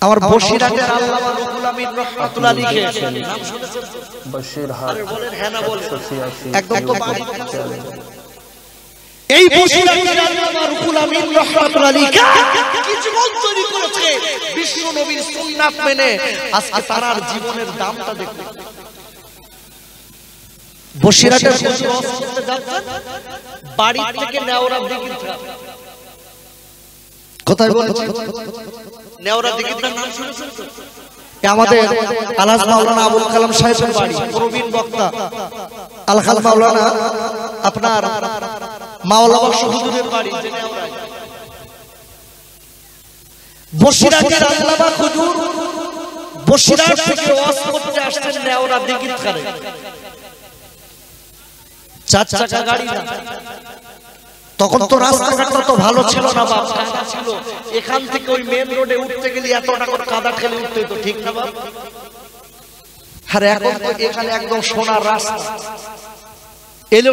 আমার বসিরহাটের আল্লামা রুহুল আমিন রাহমাতুল্লাহ লিখেছেন, নাম শুনেছেন বসিরহাট? আরে বলেন হ্যাঁ না বলেন, 186 একদম তো এই বসিরহাটের আল্লামা রুহুল আমিন রাহমাতুল্লাহ লিখা কি জীবন তৈরি করেছে বিশ্ব নবীর সুন্নাত মেনে। আজকে তার জীবনের দামটা দেখুন। বসিরহাটের হুজুর ওয়াজ করতে যাচ্ছেন, বাড়ি থেকে নেওরা দিঘিটা, কোথায় বলেছি নেওরা দিঘিটার নাম শুনেছেন তো? আমাদের আলহাজ মাওলানা আবুল কালাম সাহেবের বাড়ি, প্রবীণ বক্তা আলহাজ মাওলানা আপনার মাওলানা বক্স হুজুরের বাড়ি যে নেওরায়। বসিরহাটের আল্লামা হুজুর বসিরহাট থেকে ওয়াজ করতে আসছেন নেওরা দিঘিটারে। 4 চাকা গাড়ি না, তখন তো রাস্তাঘাটটা তো ভালো ছিল না বাপ, কাদা ছিল। এখান থেকে ওই মেন রোডে উঠতে গেলে এত টাকা কাদা ঠেলে উঠতে হতো, ঠিক না বাপ? আর এখন তো এখানে একদম সোনার রাস্তা, এলো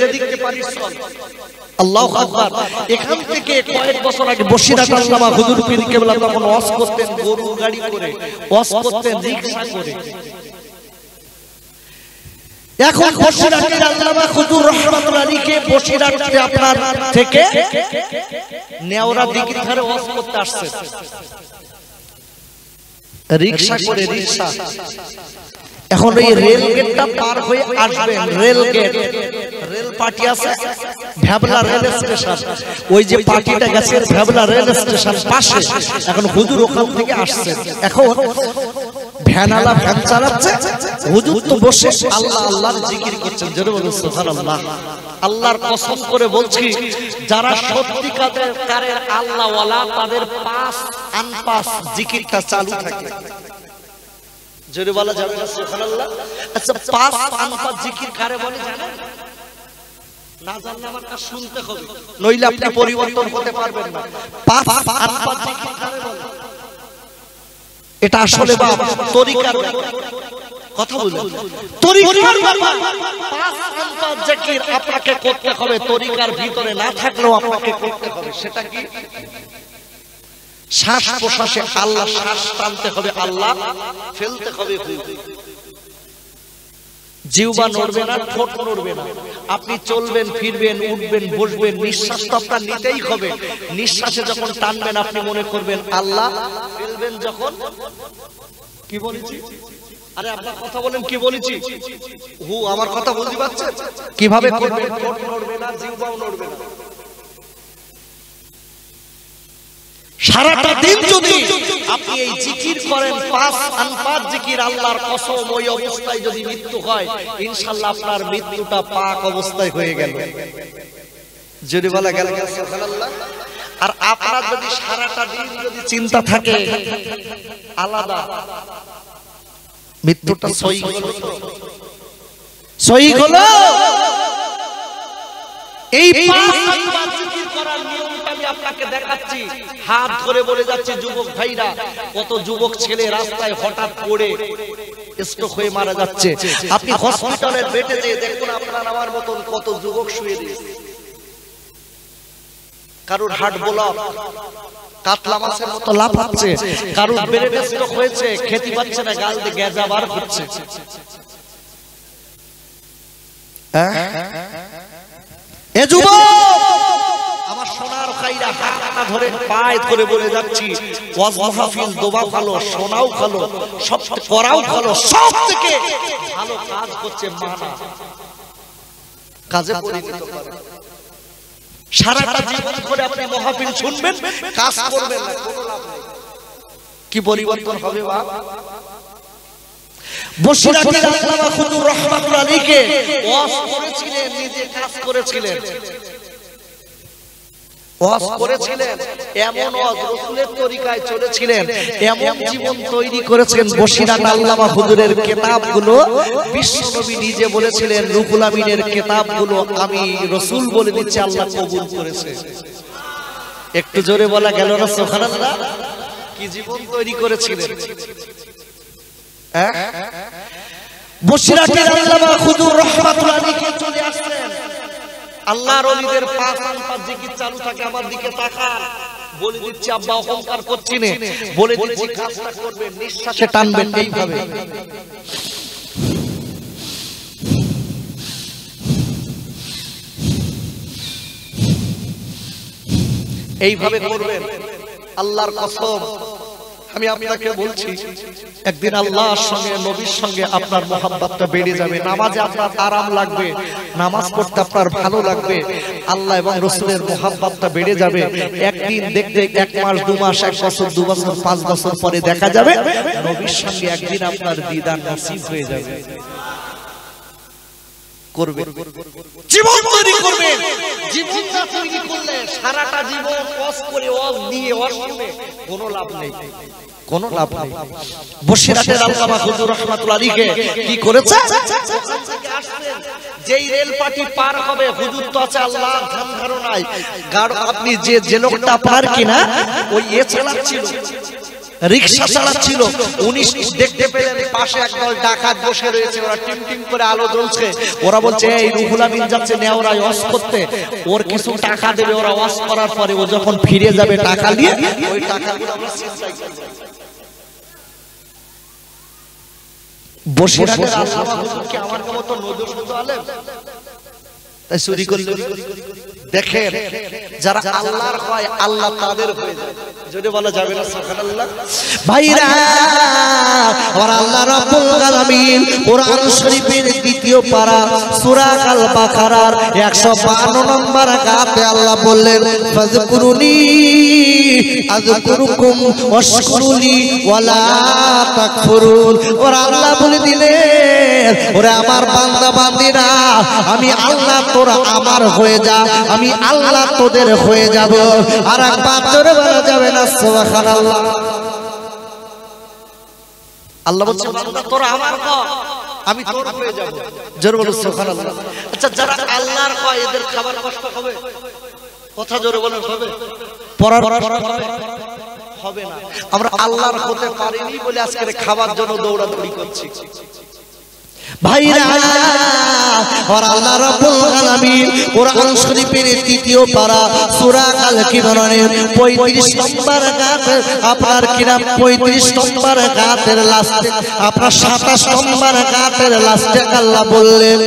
যেদিকে পারিস চল। আল্লাহু আকবার। এখান থেকে কয়েক বছর আগে বসিরহাট আল্লামা হুজুর পীর কেবলা তখন ওয়াজ করতেন গরু গাড়ি করে, ওয়াজ করতেন রিকশা করে। এখন বসিরহাটের আল্লামা হুজুর রাহমাতুল্লাহ আলাইহি বসিরহাটে আপনার থেকে নেওরা দিঘির ধারে ওয়াজ করতে আসছে রিকশা করে, রিকশা। এখন এই রেল গেটটা পার হয়ে আসবেন, রেল গেট, রেল পার্টি আছে ভ্যাবলা রেল স্টেশন, ওই যে পার্টিটা গেছে ভ্যাবলা রেল স্টেশন পাশে। এখন হুজুর ওখান থেকে আসছে, এখন ভ্যানালা ভ্যান চালাচ্ছে, হুজুর তো বসে আল্লাহ আল্লাহর জিকির করছেন। জোরে বলুন সুবহানাল্লাহ। আল্লাহর কসম করে বলছি, যারা সত্যিকারের আল্লাহ ওয়ালা তাদের পাঁচ আনপাস জিকিরটা চালু থাকে। জোরে বলা যাবে না সুবহানাল্লাহ? আচ্ছা, পাঁচ আনপাস জিকির কারে বলে জানেন? না জানলে আমার কাছে শুনতে হবে, নইলে আপনি পরিবর্তন হতে পারবেন না। পাঁচ আনপাস জিকির কারে বলে? এটা আসলে বাপ তরিকার কথা বলেন, তরিকার ব্যাপার। পাঁচ আনপাস জিকির আপনাকে করতে হবে, তরিকার ভিতরে না থাকলেও আপনাকে করতে হবে। সেটা কি? শ্বাস প্রশ্বাসে আল্লাহ, শ্বাস টানতে হবে আল্লাহ, ফেলতে হবে হু। জিহ্বা নড়বে না, ঠোঁট নড়বে না। আপনি চলবেন, ফিরবেন, উঠবেন, বসবেন, নিঃশ্বাস তো আপনার নিতেই হবে। নিঃশ্বাসে যখন টানবেন আপনি মনে করবেন আল্লাহ, ফেলবেন যখন কি বলেছি? আরে আপনার কথা বলেন, কি বলেছি? হু, আমার কথা বুঝতে পারছেন? কিভাবে করবেন? ঠোঁট নড়বে না, জিহ্বাও নড়বে না। সারাটা দিন যদি আপনি এই জিকির করেন, পাঁচ আনপাস জিকির, আল্লাহর কসম ওই অবস্থায় যদি মৃত্যু হয় ইনশাআল্লাহ আপনার মৃত্যুটা পাক অবস্থায় হয়ে গেল। যদি বলা গেল সুবহানাল্লাহ। আর আপনার যদি সারাটা দিন যদি চিন্তা থাকে আলাদা, মৃত্যুটা সহি হলো, সহি হলো। এই পাঁচ আনপাস জিকির করার নিয়মটা আমি আপনাকে দেখাচ্ছি। হাত ধরে বলে যাচ্ছে যুবক ভাইরা, কত যুবক ছেলে রাস্তায় হঠাৎ পড়ে স্ট্রোক হয়ে মারা যাচ্ছে। আপনি হসপিটালের বেডে যেয়ে দেখুন আপনার আমার মতন কত যুবক শুয়ে রয়েছে। কারোর হার্ট ব্লক, কাতলা মাছের মতো লাফাচ্ছে, কারোর ব্রেন স্ট্রোক হয়েছে, খেতে পাচ্ছে না, গাল দিয়ে গ্যাজা বার হচ্ছে। এ যুবক আমার সোনার ভাইরা, হাতটা ধরে পায়ে ধরে বলে যাচ্ছি, ওয়াজ মাহফিল দোয়া ভালো, সোনাও ভালো, সব করাও ভালো, সব থেকে ভালো কাজ হচ্ছে মানা, কাজে পরিণত করা। সারাটা জীবন ধরে আপনি মাহফিল শুনবেন, কাজ করবেন না, কোনো লাভ নেই। কি পরিবর্তন হবে বাপ? বসিরহাটের আল্লামা হুজুর রাহমাতুল্লাহ আলাইহি ওয়াজ করেছিলেন, নিজে কাজ করেছিলেন, ওয়াজ করেছিলেন, এমন ওয়াজ রাসূলের তরিকায় চলেছিলেন, এমন জীবন তৈরি করেছেন। বসিরহাট আল্লামা হুজুরের কিতাবগুলো বিশ্বনবী নিজে বলেছিলেন, রুহুল আমিনের কিতাবগুলো আমি রাসূল বলে দিচ্ছি, আল্লাহ কবুল করেছে। একটু জোরে বলা গেল না সুবহানাল্লাহ? কি জীবন তৈরি করেছিলেন। বসিরহাটের আল্লামা হুজুর রাহমাতুল্লাহ আলাইহি চলে আসলেন, আল্লাহর ওলিদের পাঁচ আনপাস জিকির চালু থাকে। আমার দিকে তাকান, বলে দিচ্ছি আব্বা অহংকার করছি না, বলে দিচ্ছি কাজটা করবেন, নিঃশ্বাসে টানবেন এইভাবে। এইভাবে করবেন। আল্লাহর কসম আমি আপনাকে বলছি, একদিন আল্লাহর সঙ্গে নবীর সঙ্গে আপনার মহব্বতটা বেড়ে যাবে। নামাজে আপনার আরাম লাগবে, নামাজ পড়তে আপনার ভালো লাগবে, আল্লাহ এবং রাসূলের মহব্বতটা বেড়ে যাবে। একদিন দেখতে 1 মাস 2 মাস 1 বছর 2 বছর 5 বছর পরে দেখা যাবে নবীর সঙ্গে একদিন আপনার দিদার নসিব হয়ে যাবে। করবে, জীবন তৈরি করবেন। জীবনটা তৈরি করলে সারাটা জীবন কষ্ট করে ওয়াজ দিয়ে ওয়াজ শুনে কোনো লাভ নেই, কোনো লাভ নেই। বসিরহাটের আল্লামা হুজুর রাহমাতুল্লাহ আলাইহি কি করেছে, যেই রেল পাটি পার হবে হুজুর তো আছে আল্লাহ ধ্যান ধারণায় গাড়, আপনি যে লোকটা আপনার কিনা ওই চালাচ্ছিল, রিকশা চালাচ্ছিল, উনি দেখতে পেলেন পাশে একদল ডাকাত বসে রয়েছে, ওরা টিম টিম করে আলো জ্বলছে। ওরা বলছে এই রুহুল আমিন যাচ্ছে নেওরায় ওয়াজ করতে, ওর কিছু টাকা দেবে, ওরা ওয়াজ করার পরে ও যখন ফিরে যাবে টাকা নিয়ে ওই টাকাগুলো আমরা ছিনতাই করব। বসিরহাটের আল্লামা হুজুরকে আমার মতো নজর শুধু আলেম তাই চুরি করলো। দেখেন যারা আল্লাহর হয় আল্লাহ তাদের হয়ে যায়, যদি বলা যাবে না সুবহানাল্লাহ। ভাইরা আর আল্লাহ রাব্বুল আলামিন কোরআন শরীফের দ্বিতীয় পারা সূরা আল বাকারার 152 নম্বর আয়াতে আল্লাহ বললেন ফাযকুরুনি আযকুরুকুম ওয়াশকুরুলি ওয়ালা তাকফুরুন। ওরা আল্লাহ বলে দিলেন ওরে আমার বান্দা বান্দীরা, আমি আল্লাহ তোরা আমার হয়ে যা, আমি আল্লাহ তোদের হয়ে যাব। আর একবার জোরে বলা যাবে না সুবহানাল্লাহ। আল্লাহ বলছে বান্দা তোরা আমার হ, আমি তোর হয়ে যাব। জোরে বলো সুবহানাল্লাহ। আচ্ছা যারা আল্লাহর হয় এদের খাবার কষ্ট হবে? কথা জোরে বলেন হবে? পড়ার হবে না। আমরা আল্লাহর হতে পারিনি বলে আজকে খাবার জন্য দৌড়াদৌড়ি করছি। ভাইরা আর আল্লাহ রাব্বুল আলামিন কোরআন শরীফের তৃতীয় পারা সূরা আল কিমরানের 35 নম্বর আয়াত, আপনার কিনা 35 নম্বর আয়াতের লাস্টে, আপনার 27 নম্বর আয়াতের লাস্টে আল্লাহ বললেন,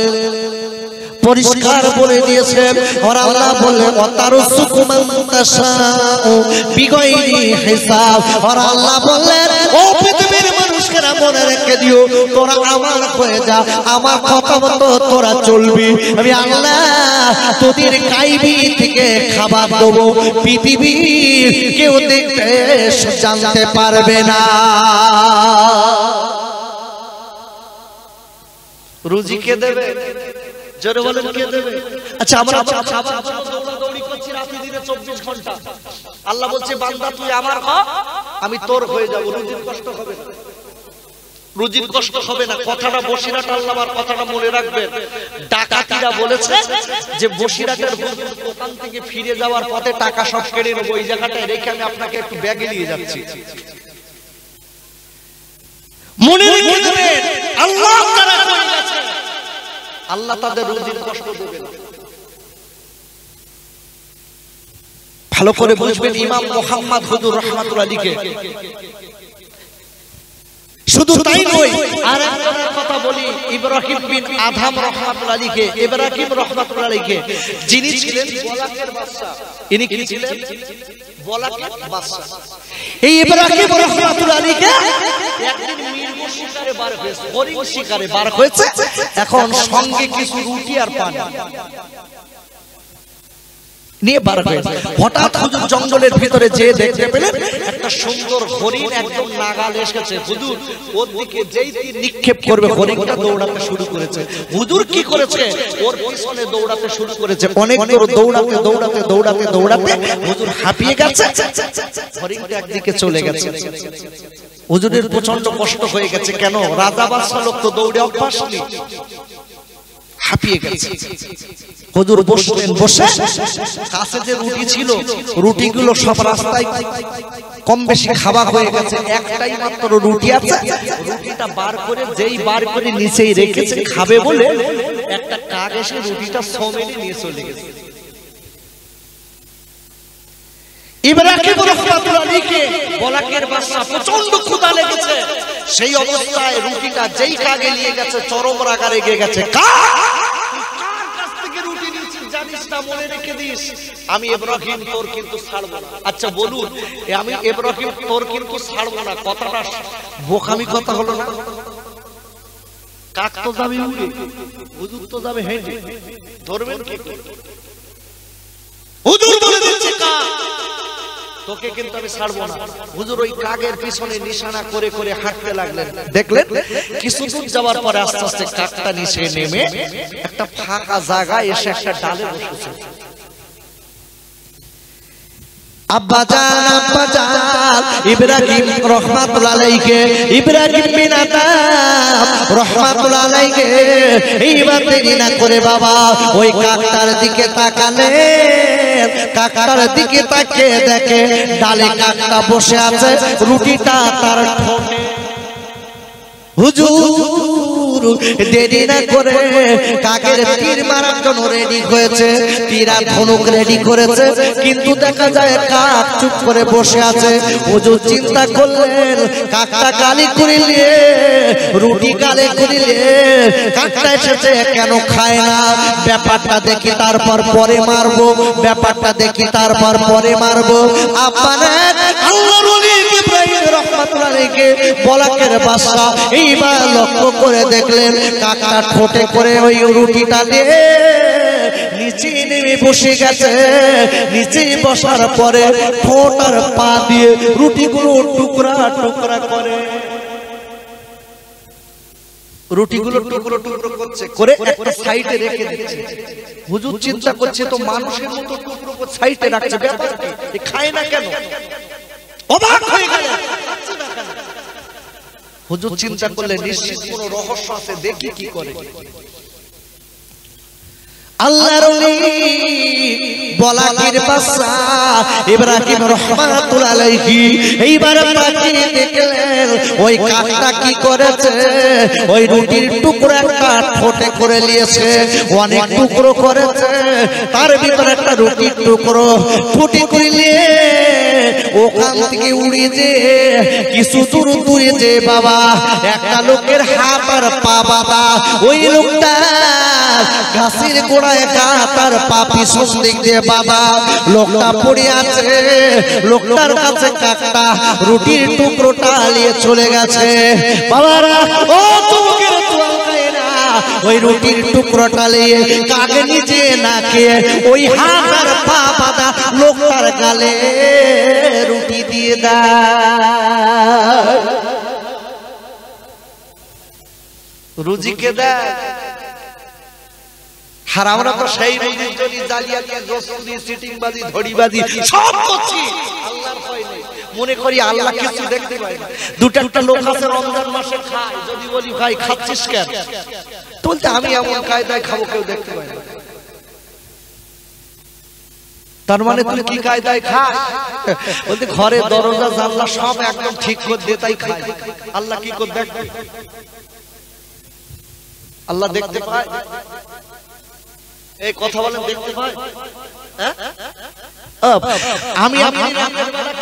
পরিষ্কার বলে দিয়েছেন। আর আল্লাহ বললেন ওয়াতারুসুকু মান তাশাউ বিগাইরি হিসাব। আর আল্লাহ বললেন ও পৃথিবীর মানুষেরা মনে রেখে দিও তোরা আমার হয়ে যা, আমার কথা মতো তোরা চলবি, আমি আল্লাহ তোদের গায়বী থেকে খাবার দেব, পৃথিবীর কেউ দেখতে জানতে পারবে না। রুজি কে দেবে? জোরে বলেন কে দেবে? আচ্ছা আমরা খাবার জন্য দৌড়াদৌড়ি করছি রাতে দিনে 24 ঘন্টা। আল্লাহ বলছে বান্দা তুই আমার হ, আমি তোর হয়ে যাব। রুজির কষ্ট হবে না, রুজির কষ্ট হবে না। কথাটা বসিরহাট আল্লামার কথাটা মনে রাখবেন। ডাকাতিরা বলেছে যে বসিরহাটের দোকান থেকে ফিরে যাওয়ার পথে টাকা সব কেড়ে নেবো, এই জায়গাটায় রেখে আমি আপনাকে একটু ব্যাগে নিয়ে যাচ্ছি। মনে রেখে দেবেন আল্লাহ তারা করে গেছে, আল্লাহ তাদের রুজির কষ্ট দেবেন। ভালো করে বুঝবেন। ইমাম মুহাম্মদ হুজুর রাহমাতুল্লাহ আলাইহি শুধু তাই নয়, আর একজনের কথা বলি, ইব্রাহিম বিন আদহাম রাহমাতুল্লাহ আলাইহি, ইব্রাহিম রাহমাতুল্লাহ আলাইহি যিনি ছিলেন বলাকের বাদশা, ইনি কি ছিলেন? বলাকের বাদশা। এই ইব্রাহিম রাহমাতুল্লাহ আলাইহি একদিন মৃগ শিকারে বার হয়েছে, হরিণ শিকারে বার হয়েছে, এখন সঙ্গে কিছু রুটি আর পানি নিয়ে বার হয়েছে। হঠাৎ হুজুর জঙ্গলের ভিতরে যে দেখতে পেলেন একটা সুন্দর হরিণ একদম নাগালে এসেছে। হুজুর ওর দিকে যেই তীর নিক্ষেপ করবে হরিণটা দৌড়াতে শুরু করেছে। হুজুর কি করেছে? ওর পিছনে দৌড়াতে শুরু করেছে। অনেক দূর দৌড়াতে দৌড়াতে দৌড়াতে দৌড়াতে হুজুর হাঁপিয়ে গেছে, হরিণটা একদিকে চলে গেছে। হুজুরের প্রচন্ড কষ্ট হয়ে গেছে। কেন? রাজা বাদশা লোক তো দৌড়ে অভ্যাস নেই, হাঁপিয়ে গেছে। হুজুর বসলেন, বসে কাছে যে রুটি ছিল রুটিগুলো সব রাস্তায় কম বেশি খাওয়া হয়ে গেছে, একটাই মাত্র রুটি আছে। রুটিটা বার করে যেই বার করে নিচেই রেখেছে খাবে বলে একটা কাক এসে রুটিটা সমেতে নিয়ে চলে গেছে। ইব্রাহিম রাহমাতুল্লাহ আলাইহি বলাকের বাদশা প্রচন্ড ক্ষুধা লেগেছে, সেই অবস্থায় রুটিটা যেই কাগে নিয়ে গেছে চরম রাগে রেগে গেছে। কার কাছ থেকে রুটি নিয়েছিস জানিস না, মনে রেখে দিস, আমি ইব্রাহিম তোর কিন্তু ছাড়বো না। আচ্ছা বলুন, আমি ইব্রাহিম তোর কিন্তু ছাড়বো না, কথাটা বোকামি কথা হলো না? কাক তো যাবে উড়ে, হুজুর তো যাবে হেঁটে, ধরবেন কি? হুজুর বলে দিচ্ছে কাক তোকে কিন্তু আমি ছাড়বো না। হুজুর ওই কাকের পিছনে নিশানা করে করে হাঁটতে লাগলেন। দেখলেন কিছু দূর যাওয়ার পরে আস্তে আস্তে কাকটা নিচে নেমে একটা ফাঁকা জায়গায় এসে একটা ডালে বসেছে। আব্বাজান ইব্রাহিম রাহমাতুল্লাহ আলাইহি, ইব্রাহিম বিন আদম রাহমাতুল্লাহ আলাইহি এইবার দেরি না করে বাবা ওই কাকটার দিকে তাকালেন। কাকটার দিকে তাকিয়ে দেখে ডালে কাকটা বসে আছে, রুটিটা তার ঠোঁটে। হুজুর দেরি না করে কাকের তীর মারার জন্য রেডি হয়েছে, তীর আর ধনুক রেডি করেছে, কিন্তু দেখা যায় কাক চুপ করে বসে আছে। হুজুর চিন্তা করলেন কাকটা গালি করিলে, রুটি গালি করিলে কাকটা এসেছে কেন খায় না, ব্যাপারটা দেখি তারপর পরে মারবো, ব্যাপারটা দেখি তারপর পরে মারবো। আপনারা আল্লাহর ওলি ইব্রাহিম রাহমাতুল্লাহ আলাইহি বলাকের বাদশা এইবার লক্ষ্য করে দেখলেন কাকটা ঠোঁটে করে ওই রুটিটা দিয়ে নিচে নেমে বসে গেছে। নিচে বসার পরে ঠোঁট আর পা দিয়ে রুটিগুলো টুকরা টুকরা করে, রুটিগুলো টুকরো টুকরো করছে, করে একটা সাইডে রেখে দিচ্ছে। হুজুর চিন্তা করছে তো মানুষের মতো টুকরো করে সাইডে রাখছে, ব্যাপার কি, খায় না কেন? অবাক হয়ে গেল। হুজুর চিন্তা করলে নিশ্চিত কোনো রহস্য আছে, দেখি কি করে। আল্লাহর ওলি বলাকের বাদশা ইব্রাহিম রাহমাতুল্লাহ আলাইহি এইবার তাকিয়ে দেখলেন ওই কাকটা কি করেছে, ওই রুটির টুকরো একটা ঠোঁটে করে নিয়েছে, অনেক টুকরো করেছে, তার ভিতরে একটা রুটির টুকরো ফুটি করে নিয়ে ওখান থেকে উড়ে যে কিছু দূর দূরে যে বাবা একটা লোকের হাত আর পা বাঁধা, ওই লোকটা গাছের গোড়ায় তার পা পিছন দিক দিয়ে বাবা, লোকটা পড়ে আছে, লোকটার কাছে কাকটা রুটির টুকরোটা নিয়ে চলে গেছে। বাবারা ও তোমাকে ওই রুটির টুকরোটা নিয়ে কাকে নিচে না খেয়ে ওই হাত আর পা বাঁধা লোকটার গালে রুটি দিয়ে দেয়, রুজিকে দেয়। আর আমরা তো সেই রুজির জন্য জালিয়াতি, জসুরি, সিটিংবাজি, ধড়িবাজি সব করছি, আল্লাহর ভয় নেই। মনে করি আল্লাহ কিছু দেখতে পায় না। দুটো একটা লোক আছে রমজান মাসে খায়, যদি বলি ভাই খাচ্ছিস কেন, বলতে আমি এমন কায়দায় খাবো, কেউ দেখতে পায় না। তার মানে তুই কি কায়দায় খাস? বলতে ঘরে দরজা জানলা সব একদম ঠিক করে দে, তাই খাই। আল্লাহ কি করে দেখবে? আল্লাহ দেখতে পায়? এই কথা বলেন, দেখতে পায়? আমি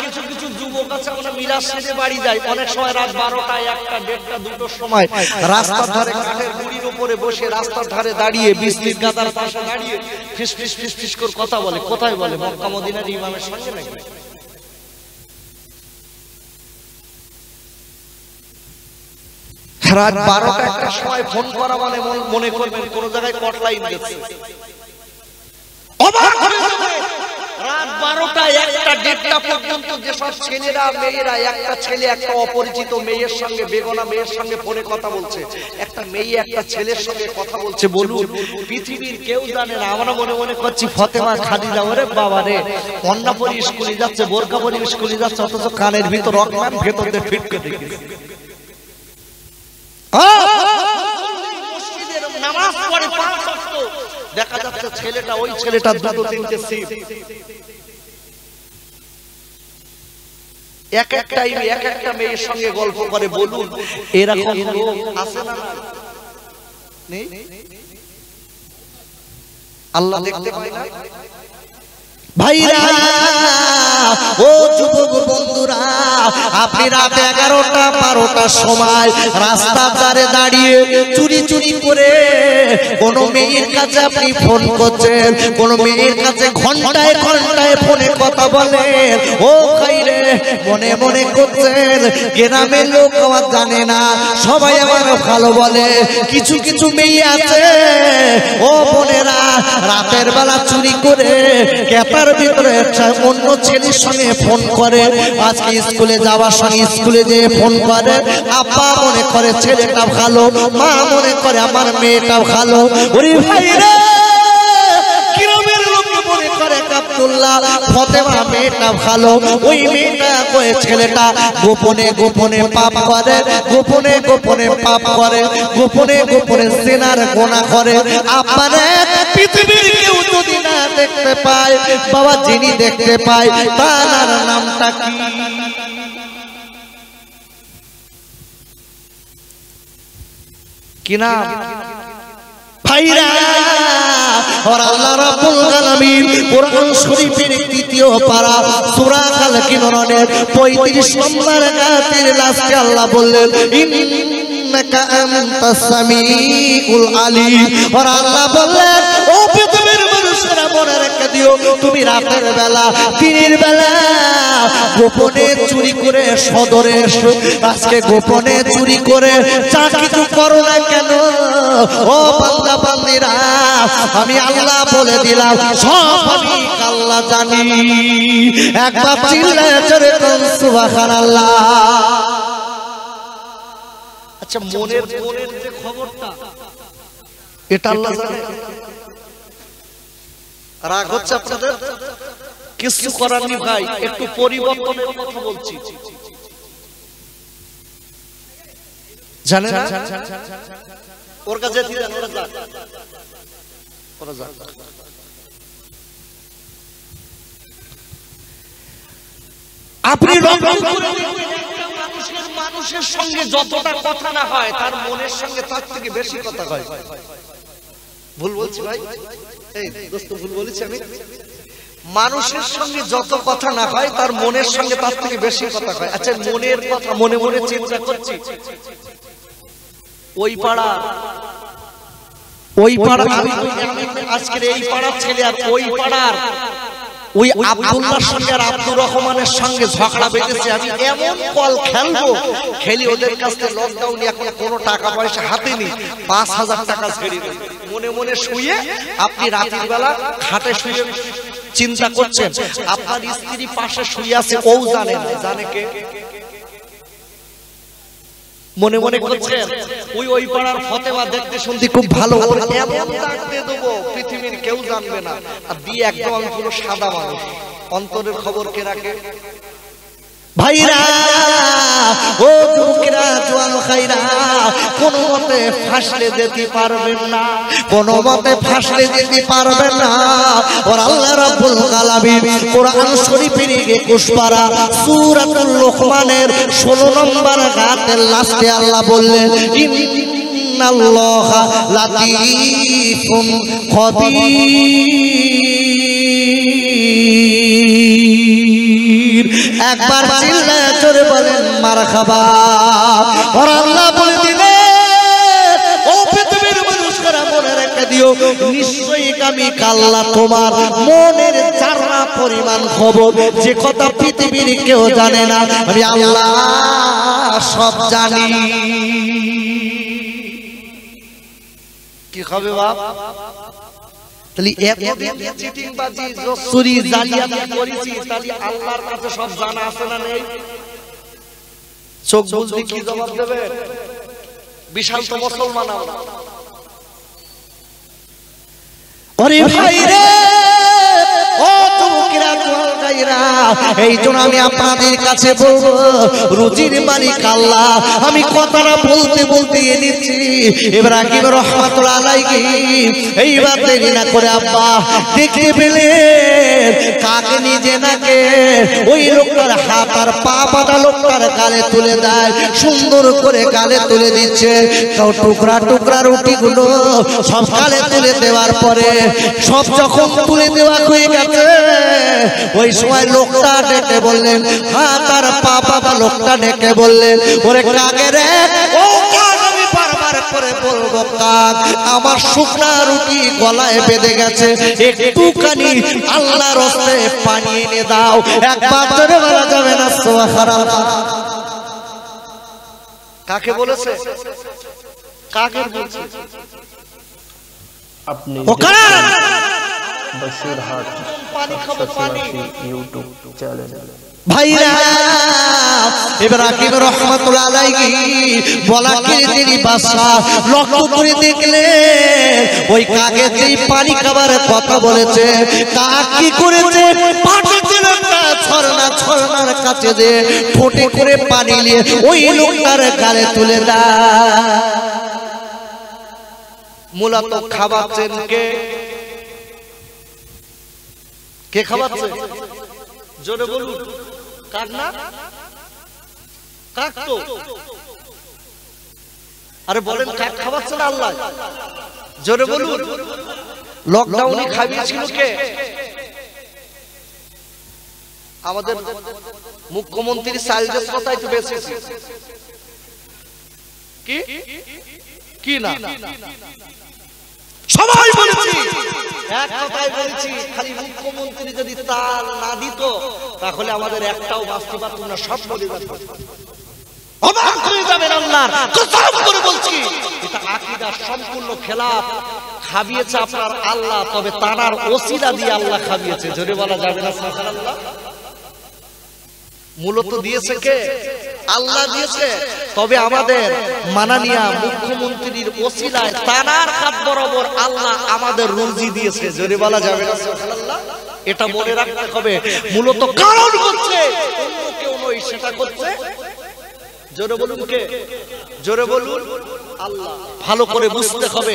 কিছু কিছু যুবক আছে, আমরা মিরাজ সেজে বাড়ি যাই, অনেক সময় রাত 12টা, 1টা, 1:30, 2টোর সময় রাস্তার ধারে কাঠের গুড়ির উপরে বসে রাস্তার ধারে দাঁড়িয়ে বিসমিল গাদার পাশে দাঁড়িয়ে ফিস ফিস ফিস ফিস করে কথা বলে। কোথায় বলে? মক্কা মদিনার ইমামের সঙ্গে নাকি? রাত 12টা, 1টার সময় ফোন করা মানে মনে করবেন কোন জায়গায় কটলাইন গেছে। অবাক হয়ে যাবে। রাত 12টা, 1টা, 1:30 পর্যন্ত যেসব ছেলেরা মেয়েরা, একটা ছেলে একটা অপরিচিত মেয়ের সঙ্গে, বেগনা মেয়ের সঙ্গে ফোনে কথা বলছে, একটা মেয়ে একটা ছেলের সঙ্গে কথা বলছে, বলুন পৃথিবীর কেউ জানে না। আমরা মনে মনে করছি ফতেমা খাদিজা, ওরে বাবা রে, অন্না পরি স্কুলে যাচ্ছে, বোরকা পরি স্কুলে যাচ্ছে, অথচ কানের ভিতর রকমান ভেতর দিয়ে ফিট করে দিয়েছে। নামাজ পড়ে 5 ওয়াক্ত, দেখা যাচ্ছে ছেলেটা, ওই ছেলেটা 2-3টে সিপ, এক এক টাইমে এক একটা মেয়ের সঙ্গে গল্প করে। বলুন এরকম লোক আছে না? নেই? আল্লাহ দেখতে পায় না? ভাইরা ও যুবক বন্ধুরা, আপনি রাত 11টা 12টার সময় রাস্তার ধারে দাঁড়িয়ে চুরি চুরি করে কোন মেয়ের কাছে আপনি ফোন করছেন, কোন মেয়ের কাছে ঘন্টায় ঘন্টায় ফোনে কথা বলেন। ও খাইরে মনে মনে করছেন গ্রামের লোক আমার জানে না, সবাই আমার ভালো বলে। কিছু কিছু মেয়ে আছে ও বোনেরা রাতের বেলা চুরি করে ক্যাপার ভিতরে অন্য ছেলের সঙ্গে ফোন করে। আজকে স্কুলে যাওয়ার সঙ্গে স্কুলে যেয়ে ফোন করে। আব্বা মনে করে ছেলেটা ভালো, মা মনে করে আমার মেয়েটা ভালো। ওরে ভাইরা গ্রামের লোক মনে করে আব্দুল্লাহ ফতেমা মেয়েটা ভালো, ওই মেয়েটা কয়ে ছেলেটা গোপনে গোপনে পাপ করে, গোপনে গোপনে পাপ করে, গোপনে গোপনে জিনার গুনাহ করে। আপনারা পৃথিবীর কেউ যদি না দেখতে পায়, বাবা যিনি দেখতে পায় তার নামটা কি? কি নাম? ভাইরা আর আল্লাহ রাব্বুল আলামিন কোরআন শরীফের 3য় পারা সূরা আল কিমরানের 35 নম্বর আয়াতের লাস্টে আল্লাহ বললেন ইন্নাকা আনতাস সামিউল আলিম। আর আল্লাহ বললেন ও পৃথিবীর মানুষেরা মনে রেখে দিও, তুমি রাতের বেলা দিনের বেলা গোপনে চুরি করে সদরে এসো। আজকে গোপনে চুরি করে যা কিছু করো না কেন ও বান্দা বান্দিরা, আমি আল্লাহ বলে দিলাম সব আমি আল্লাহ জানি। একবার চিল্লায়ে জোরে কোন সুবহানাল্লাহ। আচ্ছা মনের যে খবরটা এটা আল্লাহ জানে। রাগ হচ্ছে আপনাদের? কিছু করার নেই ভাই, একটু পরিবর্তনের কথা বলছি। জানেন না ওর কাছে দিলেন, ওরা যাক ওরা যাক। আপনি মানুষের সঙ্গে যতটা কথা না হয় তার মনের সঙ্গে তার থেকে বেশি কথা হয়। ভুল বলছি ভাই? এই দোস্ত ভুল বলেছি আমি? মানুষের সঙ্গে যত কথা না হয় তার মনের সঙ্গে তার থেকে বেশি কথা হয়। আচ্ছা মনের কথা মনে মনে চিন্তা করছি, ওই পাড়া আজকের এই পাড়ার ছেলে আর ওই পাড়ার ওই আব্দুল্লাহর সঙ্গে আর আব্দুর রহমানের সঙ্গে ঝগড়া বেঁধেছে। আমি এমন কল খেলবো, খেলি ওদের কাছ থেকে লকডাউনে এখন কোনো টাকা পয়সা হাতে নেই, 5000 টাকা ছেড়ে দেব। মনে মনে শুয়ে আপনি রাতের বেলা খাটে শুয়ে চিন্তা করছেন, আপনার স্ত্রী পাশে শুয়ে আছে, ও জানে না, জানে কে? মনে মনে করছেন ওই পাড়ার ফতেমা দেখতে শুনতে খুব ভালো, এমন ডাক দিয়ে দেবো পৃথিবীর কেউ জানবে না। আর দিয়ে একদম পুরো সাদা মানুষ, অন্তরের খবর কে রাখে? ভাইরা ও যুবকেরা জওয়ান ভাইরা, কোন মতে ফাঁসলে যেতে পারবেন না, কোন মতে ফাঁসলে যেতে পারবেন না। আর আল্লাহ রাব্বুল আলামিন কোরআন শরীফের 21 পারা সূরাতুল লোকমানের 16 নম্বর আয়াতের লাস্টে আল্লাহ বললেন ইন্নাল্লাহা লাতীফুন খবীর। একবার চিল্লায়ে জোরে বলেন মারহাবা। আর আল্লাহ বলে দিলেন ও পৃথিবীর মানুষেরা মনে রেখে দিও, নিশ্চয়ই আমি আল্লাহ তোমার মনের যারা পরিমাণ খবর, যে কথা পৃথিবীর কেউ জানে না, আমি আল্লাহ সব জানি। কি হবে বাপ? তাহলে এতদিন চিটিংবাজি চুরি জালিয়াতি করেছি, তাহলে আল্লাহর কাছে সব জানা আছে না নেই? চোখ বুঝলে কি জবাব দেবে? বিশাল তো মুসলমান আমরা। ওরে ভাই রে ও যুবকেরা জওয়ান ভাইরা, এই জন্য আমি আপনাদের কাছে বলবো, রুজির মালিক আল্লাহ। আমি কথাটা বলতে বলতে এনেছি ইব্রাহিম রহমাতুল্লাহ আলাইহি। এইবার দেরি না করে আব্বা দেখতে পেলেন কাকে নিজে নাকে ওই লোকটার হাত আর পা বাঁধা লোকটার গালে তুলে দেয়, সুন্দর করে গালে তুলে দিচ্ছে। টুকরা টুকরা রুটিগুলো সব গালে তুলে দেওয়ার পরে সব যখন তুলে দেওয়া হয়ে গেছে, ওই সময় লোকটা ডেকে বললেন, হাত আর পা বাঁধা লোকটা ডেকে বললেন, ওরে কাকে রে? ও কাক, আমি বারবার করে বলবো কাক, আমার শুকনা রুটি গলায় বেঁধে গেছে, একটুখানি আল্লাহর রাস্তে পানি এনে দাও। একবার ধরে বলা যাবে না সুবহানাল্লাহ। কাকে বলেছে? কাকে বলছে? আপনি বসিরহাট ইউটিউব চ্যানেল ভাইরা ইব্রাহিম রহমাতুল্লাহ আলাইহি বলাকে তিনি বাদশা লক্ষ্য করে দেখলেন ওই কাকে যেই পানি খাবার কথা বলেছে, কাক কি করেছে? পাটের একটা ঝর্ণার কাছে যে ঠোঁটে করে পানি নিয়ে ওই লোকটার গালে তুলে দেয়। মূলত খাওয়াচ্ছেন কে? কে খাওয়াচ্ছে? জোরে বলুন। কাক না? কাক তো। আরে বলেন, কাক খাওয়াচ্ছে না আল্লাহ? জোরে বলুন। লকডাউনে খাইয়েছিল কে? আমাদের মুখ্যমন্ত্রী সাইজের কথাই তো বেশি কি কি না সবাই বলেছি, এক কথাই বলেছি, খালি মুখ্যমন্ত্রী যদি তাল না দিত তাহলে আমাদের একটাও বাঁচতে পারত না, সব মরে যেত। অবাক হয়ে যাবেন, আল্লাহর কসম করে বলছি, এটা আকীদার সম্পূর্ণ খেলাফ। খাবিয়েছে আপনার আল্লাহ, তবে তার ওসিলা দিয়ে আল্লাহ খাবিয়েছে। জোরে বলা যাবে না সুবহানাল্লাহ। মূলত দিয়েছে কে? আল্লাহ দিয়েছে। তবে আমাদের মাননীয় মুখ্যমন্ত্রীর ওসিলায় তানার হাত বরাবর আল্লাহ আমাদের রুজি দিয়েছে। জোরে বলা যাবে না সুবহানাল্লাহ। এটা মনে রাখতে হবে। মূলত কারণ হচ্ছে অন্য কেউ নয়, সেটা করছে, জোরে বলুন কে? জোরে বলুন আল্লাহ। ভালো করে বুঝতে হবে।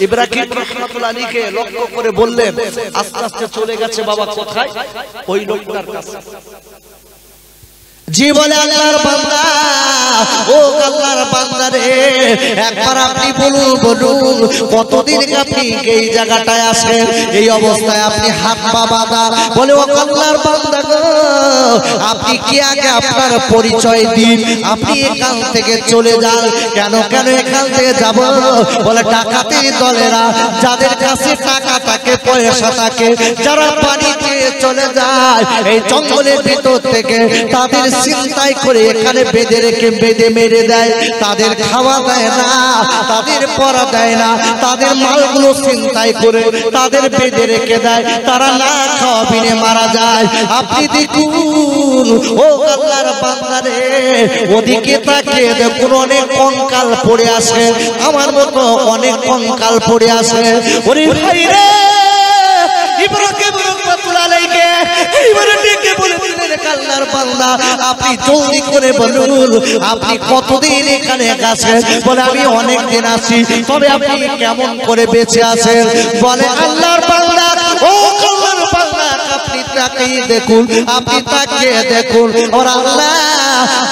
ইব্রাহিম রহমাতুল্লাহ আলাইহিকে লক্ষ্য করে বললেন, আস্তে আস্তে চলে গেছে বাবা কোথায়? ওই লোকটার কাছে। জি বলে, আল্লাহর বান্দা, ও আল্লাহর বান্দা রে, একবার আপনি বলুন কতদিন আপনি এই জায়গাটায় আসেন, এই অবস্থায় আপনি হাত পা বাঁধা। বলে, ও আল্লাহর বান্দা গো, আপনি কি আগে আপনার পরিচয় দিন, আপনি এখান থেকে চলে যান। কেন এখান থেকে যাব? বলে, ডাকাতের দলেরা যাদের কাছে টাকা থাকে, পয়সা থাকে, যারা পানিতে চলে যায় এই জঙ্গলের ভিতর থেকে, তাদের চিন্তাই করে এখানে বেঁধে রেখে বেঁধে মেরে দেয়। তাদের খাওয়া দেয় না, তাদের পরা দেয় না, তাদের মালগুলো চিন্তাই করে তাদের বেঁধে রেখে দেয়। তারা না খাওয়া বিনে মারা যায়। আপনি দেখুন, ও আল্লাহর বান্দা রে, ওদিকে তাকিয়ে দেখুন, অনেক কঙ্কাল পড়ে আসে, আমার মতো অনেক কঙ্কাল পড়ে আসে। ওরে ভাই রে, ইব্রাহিম রহমাতুল্লাহ আলাইহিকে এইবারে ডেকে বলেছিলেন, আল্লাহর বান্দা, আপনি জলদি করে বলুন আপনি কতদিন এখানে আছেন? বলে, আমি অনেক দিন আছি। তবে আপনি কেমন করে বেঁচে আছেন? বলে, আল্লাহর বান্দা, ও আল্লাহর বান্দা, আপনি তাকিয়ে দেখুন, আপনি তাকিয়ে দেখুন, ওর আল্লাহ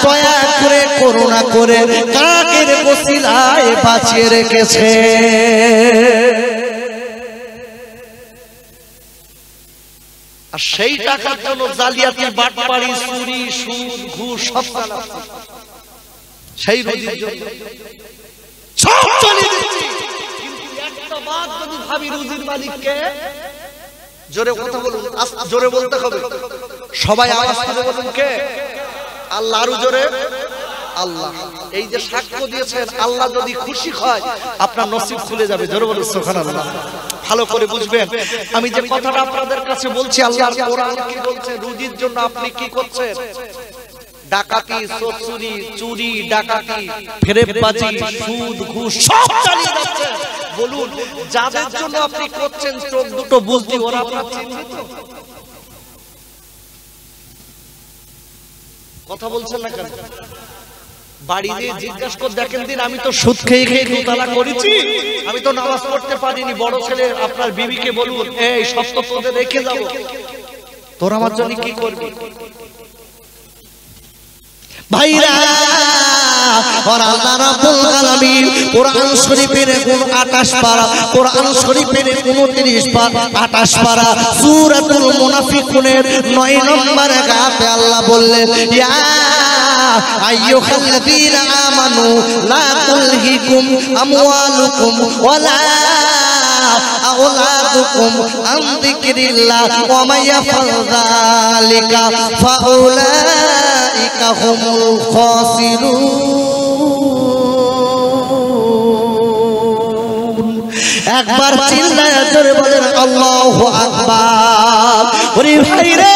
দয়া করে করুণা করে কাকের ওসিলায় বাঁচিয়ে রেখেছে। আর সেই টাকার জন্য জালিয়াতি, বাটপাড়ি, চুরি, সুদ, ঘুষ সব চালাচ্ছে। সেই রুজির জন্য সব চলে দিচ্ছে। কিন্তু একটা বাত যদি ভাবি, রুজির মালিককে, জোরে কথা বলুন, জোরে বলতে হবে, সবাই আওয়াজ করে বলুন কে? আল্লাহ। আরো জোরে আল্লাহ। এই যে সাক্ষ্য দিয়েছেন, আল্লাহ যদি খুশি হয় আপনার নসিব খুলে যাবে। জোরে বলুন সুবহানাল্লাহ। ভালো করে বুঝবেন, আমি যে কথাটা আপনাদের কাছে বলছি, আল্লাহর কোরআন কি বলছে? রুজির জন্য আপনি কি করছেন? ডাকাতি, চুরি, ডাকাতি, ফেরেববাজি, সুদ, ঘুষ সব চালিয়ে যাচ্ছেন। বলুন, যাদের জন্য আপনি করছেন, চোখ দুটো বুঝলি ওরা আপনার চিন্তিত? কথা বলছেন না কেন? বাড়িতে জিজ্ঞাসা করে দেখেন দিন, আমি তো সুদ খেয়ে খেয়ে দুতলা করেছি, আমি তো নামাজ পড়তে পারিনি। বড় ছেলে আপনার বিবিকে বলুন, এই সপ্ত পদে রেখে যাও, তোর আমার জন্য কি করবি? ভাইরা और আল্লাহ রাব্বুল আলামিন কোরআন শরীফের 28 পারা, কোরআন শরীফের 29 পারা 28 পারা সূরাতুল মুনাফিকুনের 9 নম্বর আয়াতে আল্লাহ বললেন, ইয়া আইয়ুহাল্লাযীনা আমানু লা তুলহিকুম আমওয়ালুকুম ওয়ালা আওলাদুকুম আন যিকরিল্লাহ ওয়া মাইয়াফআল যালিকা ফাউলাইকা হুমুল খাসিরুন। একবার চিল্লায়ে জোরে বলেন আল্লাহু আকবার। ওরে ভাইরে,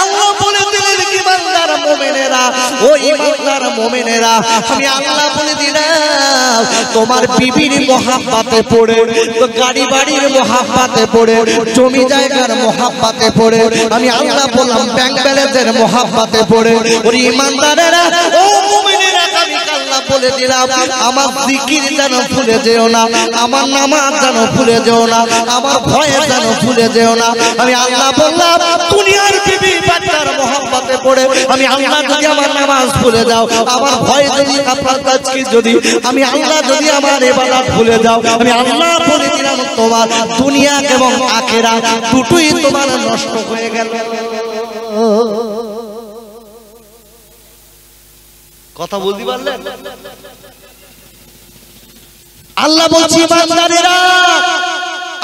আল্লাহ বলে দিলেন ইমানদার মুমিনেরা, ও ইমানদার মুমিনেরা, আমি আল্লাহ বলে দিলাম তোমার বিবির মহাব্বতে পড়ে, তো গাড়ি বাড়ির মহাব্বতে পড়ে, জমি জায়গার মহাব্বতে পড়ে, আমি আল্লাহ বললাম ব্যাংক ব্যালেন্সের মহাব্বতে পড়ে, ওরে ইমানদারেরা, ও মুমিনেরা, আমি আল্লাহ বলে দিলাম আমার জিকির যেন ভুলে যেও না, আমার নামাজ যেন ভুলে যেও না, আমার ভয় যেন ভুলে যেও না। আমি আল্লাহ বললাম দুনিয়ার বিবি বাচ্চার মহাব্বতে পড়ে আমি আল্লাহ যদি আমার নামাজ ভুলে যাও, আমার ভয় যদি, আপনার কাছে যদি আমি আল্লাহ যদি আমার ইবাদত ভুলে যাও, আমি আল্লাহ বলে দিলাম তোমার দুনিয়া এবং আখিরাত দুটোই তোমার নষ্ট হয়ে গেল। কথা বলতে পারলেন? আল্লাহ বলছি বান্দারেরা,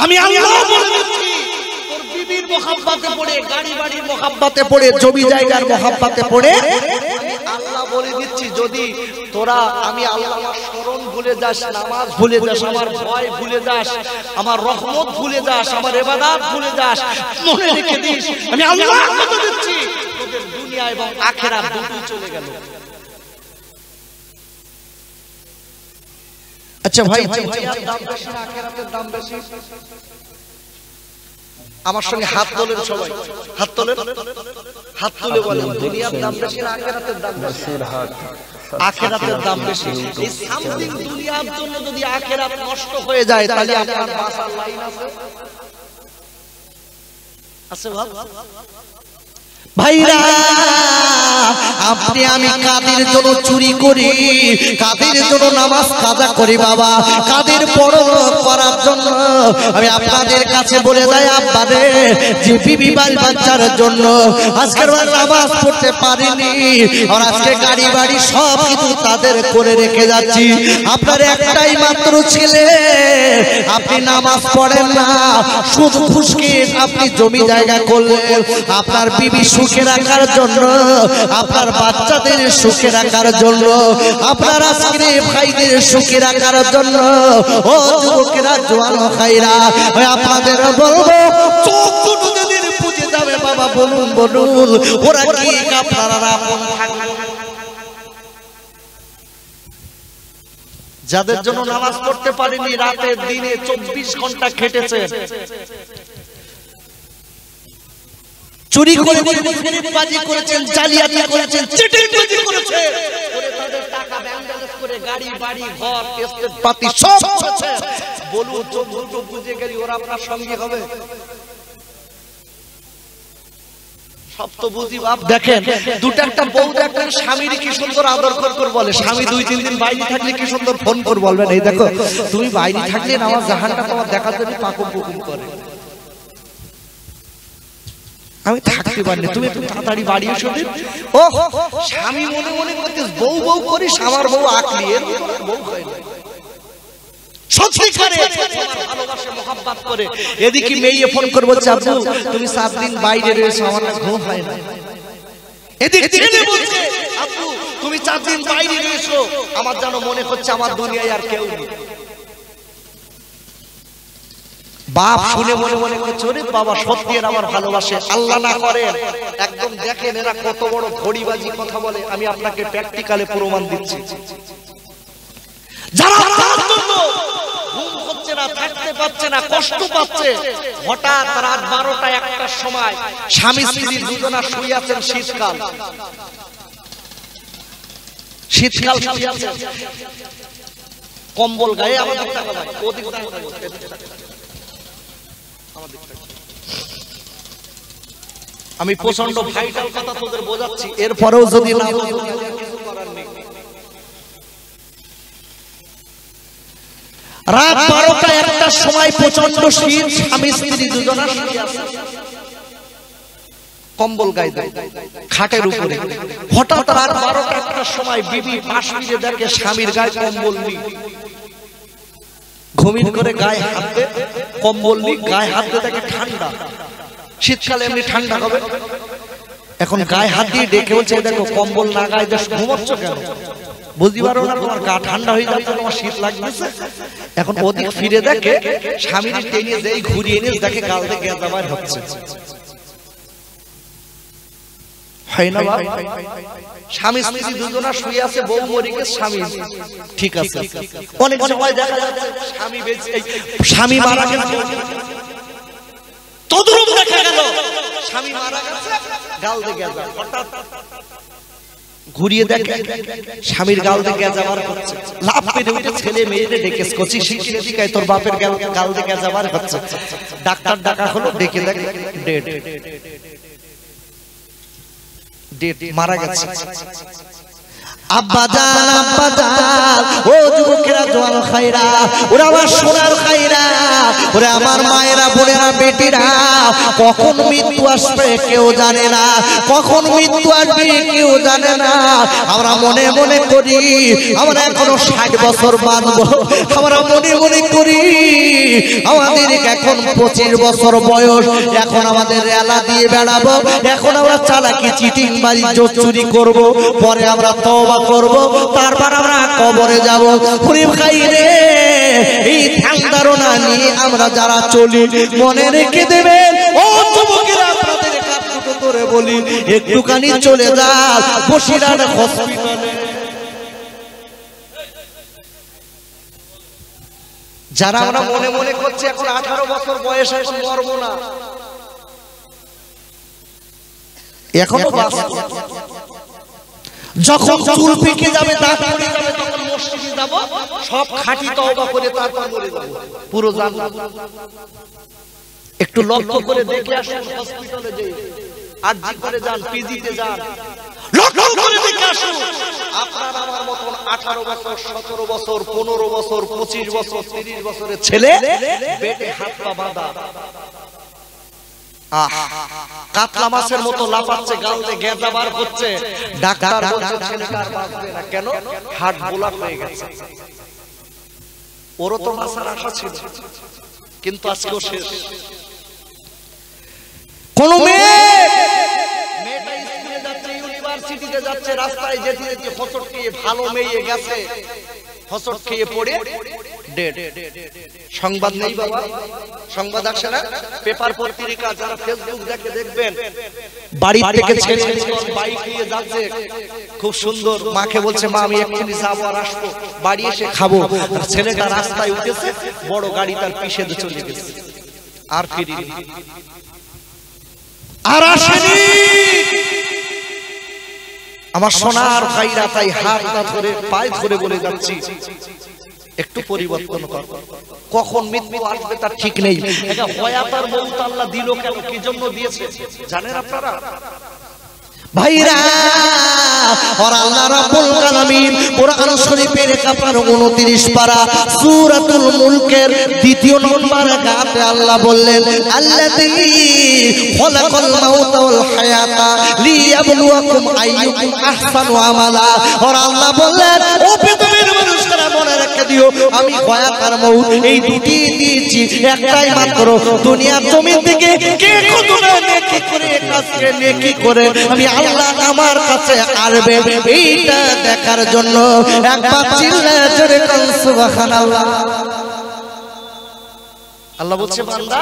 আমি আল্লাহ বলে দিচ্ছি তোর বিবির মহাব্বতে পড়ে, গাড়ি বাড়ির মহাব্বতে পড়ে, জমি জায়গার মহাব্বতে পড়ে, আল্লাহ বলে দিচ্ছি যদি তোরা আমি আল্লাহ আমার শরণ ভুলে যাস, নামাজ ভুলে যাস, আমার ভয় ভুলে যাস, আমার রহমত ভুলে যাস, আমার ইবাদত ভুলে যাস, মনে রেখে দিস আমি আল্লাহ কথা দিচ্ছি তোদের দুনিয়া এবং আখিরাত দুটোই চলে গেল। আচ্ছা ভাই, দুনিয়ার দাম বেশি না আখিরাতের দাম বেশি? আমার সঙ্গে হাত তোলেন সবাই, হাত তোলেন, হাত তুলে বলেন দুনিয়ার দাম বেশি না আখিরাতের দাম বেশি? আখিরাতের দাম বেশি। এই সামথিং দুনিয়ার জন্য যদি আখিরাত নষ্ট হয়ে যায় তাহলে আপনার বাঁচার লাইন আছে? আছে ভাব ভাইরা, আপনি আমি কাদের জন্য চুরি করি, কাদের জন্য নামাজ কাজা করি বাবা, কাদের পরলোক করার জন্য? আমি আপনাদের কাছে বলে যাই আব্বারে, যে বিবি বাল বাচ্চার জন্য আজকের নামাজ পড়তে পারিনি, আর আজকে গাড়ি বাড়ি সব কিছু তাদের করে রেখে যাচ্ছি। আপনার একটাই মাত্র ছেলে, আপনি নামাজ পড়েন না, সুদ ফুসকে আপনি জমি জায়গা করলেন, আপনার বিবি সুখে রাখার জন্য, আপনার বাচ্চাদের সুখে রাখার জন্য, আপনার আজকে ভাইদের সুখে রাখার জন্য, ও যুবকেরা জোয়ান ভাইরা, আপনাদের বলবো চোখ দুটো যেদিন বুঝে যাবে বাবা, বলুন বলুন ওরা কি আপনারা আপন থাকবে? যাদের জন্য নামাজ পড়তে পারেনি, রাতে দিনে 24 ঘন্টা খেটেছে, চুরি করেছেন, ফেরিবাজি করেছেন, জালিয়াতি করেছেন, চিটিংবাজি করেছেন, করে তাদের টাকা ব্যাংক করে গাড়ি বাড়ি ঘর এস্টেট পাতি সব আছে, বলুন তো বুঝে গেলি ওরা আপনার সঙ্গে হবে? সব তো বুঝি বাপ। দেখেন দুটো একটা বউ দেখেন স্বামীর কি সুন্দর আদর করে বলে, স্বামী 2-3 দিন বাইরে থাকলে কি সুন্দর ফোন করে বলবেন, এই দেখো তুমি বাইরে থাকলে আমার জাহানটা তোমার দেখার জন্য পাকুম পুকুম করে, আমি থাকতে পারিনি, তুমি একটু তাড়াতাড়ি বাড়ি এসো। ও স্বামী মনে মনে করছিস বউ বউ করিস, আমার বউ আকলি, এর বউ হয় না, সত্যিকারে ভালোবাসে মহব্বত করে। এদিকে মেয়ে ফোন করে বলছে আব্বু তুমি 7 দিন বাইরে রয়েছো, আমার ঘুম হয় না। এদিকে ছেলে বলছে আব্বু তুমি 4 দিন বাইরে রয়েছো, আমার যেন মনে হচ্ছে আমার দুনিয়ায় আর কেউ নেই। বাপ শুনে মনে মনে করছে ওরে বাবা সত্যি এর আমার ভালোবাসে, আল্লাহ না করেন একদম দেখেন এরা কত বড় ঘড়িবাজি কথা বলে, আমি আপনাকে প্র্যাকটিক্যালে প্রমাণ দিচ্ছি। যারা ঘুম হচ্ছে না, থাকতে পারছে না, কষ্ট পাচ্ছে। হঠাৎ রাত 12টা 1টার সময় স্বামী স্ত্রী দুজনা শুয়ে আছেন। শীতকাল শুয়ে আছেন, কম্বল গায়ে। আমাদের আমি প্রচন্ড ভাইটাল কথা তোদের বোঝাচ্ছি, এরপরেও যদি না কিছু করার নেই। রাত 12টা 1টার সময় প্রচন্ড শীত, স্বামী স্ত্রী দুজনা শুয়ে আছে কম্বল গায়ে দেয় খাটের উপরে। হঠাৎ রাত 12টা 1টার সময় বিবি পাশ ফিরে দেখে স্বামীর গায়ে কম্বল নেই। ঘুমিয়ে করে গায়ে হাত দিয়ে কম্বল নেই, গায়ে হাত দিয়ে দেখে ঠান্ডা। শীতকালে এমনি ঠান্ডা হবে। এখন গায়ে হাত দিয়ে ডেকে বলছে, দেখো কম্বল না গায়ে দিয়ে ঘুমাচ্ছ কেন? বুঝতে পারো না তোমার গা ঠান্ডা হয়ে যাচ্ছে, তোমার শীত লাগতেছে। এখন ওদিক ফিরে দেখে স্বামীর টেনে যেই ঘুরিয়ে নিয়ে দেখে গাল দিয়ে গেঁজা বার হচ্ছে। হয় না বাপ? স্বামী স্ত্রী দুজনা শুয়ে আছে, বউ মরে গেছে, স্বামী ঠিক আছে। অনেক সময় দেখা যাচ্ছে স্বামী মারা গেছে, তদরূপ দেখা গেল স্বামী মারা গেছে, গাল দিয়ে গেঁজা। হঠাৎ ঘুরিয়ে দেখে স্বামীর গাল দিয়ে গেঁজা বার হচ্ছে। লাফ পেরে উঠে ছেলে মেয়েদের ডেকে কচি শিখিয়ে দিকায় তোর বাপের গাল দিয়ে গেঁজা বার হচ্ছে। ডাক্তার ডাকা হলো, ডেকে দেখে ডেড, মারা গেছে। আব্বা জান, আব্বা জান, ও যুবকেরা, জোয়ান খাইরা, ওরা আমার সোনার খাইরা, ওরা আমার মায়েরা, বোনেরা, বেটিরা, কখন মৃত্যু আসবে কেউ জানে না, কখন মৃত্যু আসবে কেউ জানে না। আমরা মনে মনে করি আমরা এখনো 60 বছর বাঁচবো, আমরা মনে মনে করি আমাদের এখন 25 বছর বয়স, এখন আমাদের এলা দিয়ে বেড়াবো, এখন আমরা চালাকি চিটিং বাজি চুরি করব, পরে আমরা তওবা করব, তারপর আমরা কবরে যাব। গরিব খাই রে, এই ধ্যান ধারণা নিয়ে আমরা যারা চলি মনে রেখে দেবেন। ও যুবকেরা, আপনাদের কাজ করে বলি, একটুখানি চলে যান বসিরহাট হসপিটালে। যারা আমরা মনে মনে করছি এখন 18 বছর বয়স এখন মরবো না, এখনো যখন চুল পেকে যাবে, দাঁত পড়ে যাবে, তখন মসজিদে যাব, সব খাঁটি তওবা করে তারপর মরে যাব, পুরো জান্নাত। একটু লক্ষ্য করে দেখে আসুন, হসপিটালে যে আরজি করে যান, পিজিতে যান, লক্ষ্য করে দেখে আসুন। আপনার আমার মতন 18 বছর, 17 বছর, 15 বছর, 25 বছর, 30 বছরের ছেলে পেটে হাত পা বাঁধা, কাতলা মাছের মতো লাফাচ্ছে, গাল দিয়ে গেঁজা বার হচ্ছে। ডাক্তার বলছে ছেলেটা আর বাঁচবে না, কেন? হার্ট ব্লক হয়ে গেছে। ওরও তো বাঁচার আশা ছিল, কিন্তু আজকেও শেষ। কোন মেয়েটা স্কুলে যাচ্ছে, ইউনিভার্সিটিতে যাচ্ছে, রাস্তায় যেতে যেতে হোঁচট খেয়ে, ভালো মেয়ে গেছে, হোঁচট খেয়ে পড়ে ডেড। সংবাদ নেই বাবা, সংবাদ আসে না, পেপার পত্রিকা, যারা ফেসবুক দেখে দেখবেন, বাড়ি থেকে ছেলে বাইক নিয়ে যাচ্ছে, খুব সুন্দর, মাকে বলছে মা আমি এক্ষুনি যাবো আর আসবো, বাড়ি এসে খাবো। ছেলেটা রাস্তায় উঠেছে, বড় গাড়ি তার পিছনে চলে গেছে, আর ফিরিনি, আর আসেনি। আমার সোনার ভাইরা, তাই হাত ধরে পায়ে ধরে বলে যাচ্ছি, একটু পরিবর্তন কর। কখন মৃত্যু আসবে তার ঠিক নেই। এটা হয়াত আর মউত আল্লাহ দিল কেন, কি জন্য দিয়েছে জানেন আপনারা ভাইরা? আর আল্লাহ রাব্বুল আলামিন কোরআন শরীফের আপনার 29 পারা সূরাতুল মুলকের 2 নম্বর আয়াতে আল্লাহ বললেন, আল্লাযী খালাকাল মাউতা ওয়াল হায়াতা লিয়াবলুয়াকুম আইয়ুকুম আহসানু আমালা। আর আল্লাহ বললেন, ও পৃথিবীর মানুষরা মনে রেখে দিও, আমি হয়াত আর মউত এই দুটি দিয়েছি, একটাই মাত্র। দুনিয়ার জমিন থেকে কে কতটা নেকি করে, কাজকে নেকি করে আমি আল্লাহ আমার কাছে আসবে, এইটা দেখার জন্য একবার চিল্লায়ে জোরে কোন সুবহানাল্লাহ। আল্লাহ বলছে, বান্দা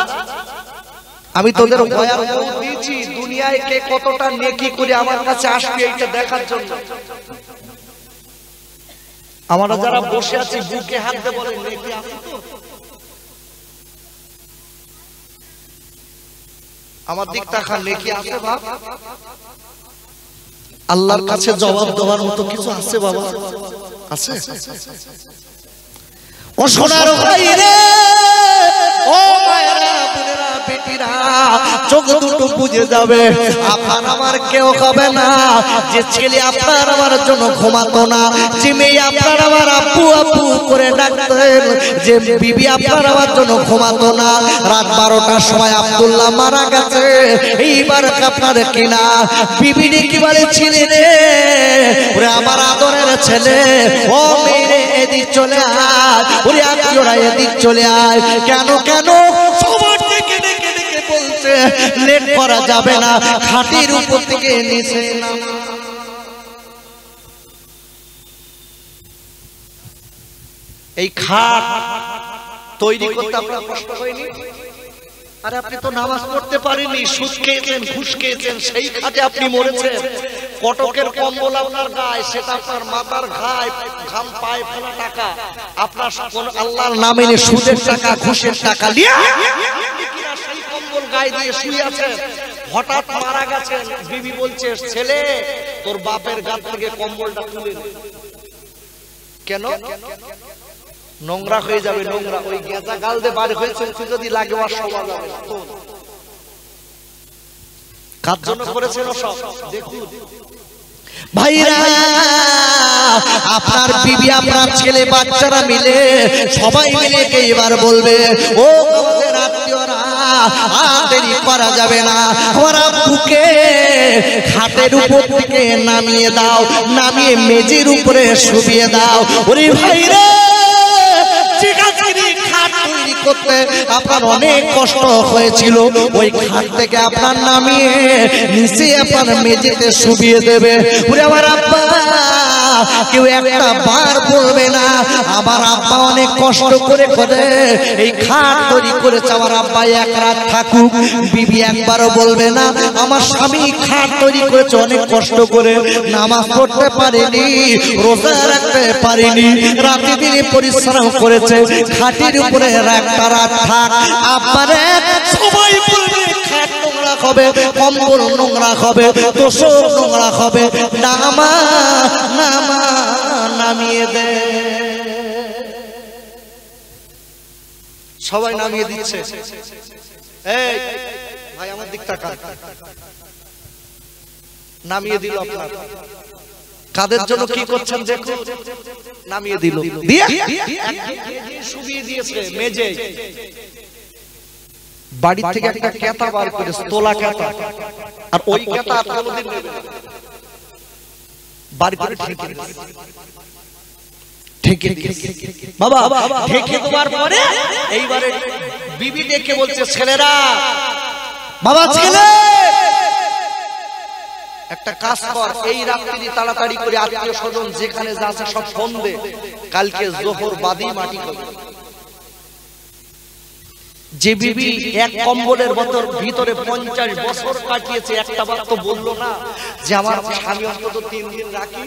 আমি তোদের হয়াত মউত দিয়েছি, দুনিয়ায় কে কতটা নেকি করে আমার কাছে আসবে এইটা দেখার জন্য। আমরা যারা বসে আছি বুকে হাত দিয়ে বলেন নেকি আছে তো? আমার দিক তাকান, নেকি আছে বাপ? আল্লাহর কাছে জবাব দেওয়ার মতো কিছু আছে বাবা? আছে? ও সোনার ভাই রে, ও মায়েরা, বোনেরা, বেটিরা, চোখ দুটো বুঝে যাবে, আপনার আমার কেউ হবে না। যে ছেলে আপনার আমার জন্য ঘুমাতো না, যে মেয়ে আপনার আমার আপু আপু করে ডাকতেন, যে বিবি আপনার আমার জন্য ঘুমাতো না, রাত 12টার সময় আব্দুল্লাহ মারা গেছে। এইবার আপনার কিনা বিবি কি বলে, ছেলে রে, ওরে আমার আদরের ছেলে, ও মেয়ে এদিক চলে আয়, ওরে আত্মীয়রা এদিক চলে আয়। কেন কেন? সবার থেকে ডেকে ডেকে বলছে লেট করা যাবে না, খাটের উপর থেকে নিচে নামা। এই খাট তৈরি করতে আপনার কষ্ট হয়নি? আরে আপনি তো নামাজ পড়তে পারেননি, সুদ খেয়েছেন, ঘুষ খেয়েছেন, সেই খাটে আপনি মরেছেন। কটকের কম্বল আপনার গায়ে, সেটা আপনার মাথার ঘায়, ঘাম পায়ে ফেলা টাকা আপনার আল্লাহর নামে নিয়ে সুদের টাকা, ঘুষের টাকা নিয়ে সেই কম্বল গায়ে দিয়ে শুয়ে আছেন। হঠাৎ মারা গেছেন, বিবি বলছে, ছেলে তোর বাপের গা থেকে কম্বলটা তুলে দে। কেন? নোংরা হয়ে যাবে, নোংরা। ওই গেঁজা গাল দিয়ে বার হয়েছে, যদি লাগে আর সবা যাবে। কার জন্য করেছেন সব? দেখুন ভাইরা, আপনার বিবি, আপনার ছেলে, বাচ্চারা মিলে, সবাই মিলে এবার বলবে, ও আমাদের আত্মীয়রা, আর দেরি করা যাবে না, আমার আব্বুকে খাটের উপর থেকে নামিয়ে দাও, নামিয়ে মেঝের উপরে শুবিয়ে দাও। ওরে ভাইরা, খাট তৈরি করতে আপনার অনেক কষ্ট হয়েছিল, ওই খাট থেকে আপনার নামিয়ে নিচে আপনার মেঝেতে শুবিয়ে দেবে। ওরে আমার আব্বা, কেউ একটা বার বলবে না আমার আব্বা অনেক কষ্ট করে করে এই খাট তৈরি করেছে, আমার আব্বা এক রাত থাকুক। বিবি একবারও বলবে না আমার স্বামী খাট তৈরি করেছে অনেক কষ্ট করে, নামাজ পড়তে পারেনি, রোজা রাখতে পারেনি, রাতে দিনে পরিশ্রম করেছে, খাটের উপরে একটা রাত থাক। আব্বারে সবাই বলবে খাট নোংরা হবে, কম্বল নোংরা হবে, তোষক নোংরা হবে, নামা নামা নামিয়ে দে। সবাই নামিয়ে দিচ্ছে। এই ভাই আমার দিক তাকান, নামিয়ে দিল আপনার। কাদের জন্য কি করছেন দেখুন, নামিয়ে দিল, দিয়ে শুবিয়ে দিয়েছে মেজে। বাড়ি থেকে একটা কেতা বার করে, তোলা কেতা, আর ওই কেতা কোনদিন নেবে না, বাড়ি করে ঠেকে ঠেকে বাবা ঠেকে দেওয়ার পরে এইবারে বিবি দেখে বলছে, ছেলেরা, বাবা ছেলে একটা কাজ কর, এই রাত্রি তাড়াতাড়ি করে আত্মীয় স্বজন যেখানে যাচ্ছে সব ফোন দে, কালকে জোহর বাদি মাটি করবে। যে বিবি এক কম্বলের ভিতরে 50 বছর কাটিয়েছে, একটা বার তো বললো না যে আমার স্বামী অন্তত 3 দিন রাখি,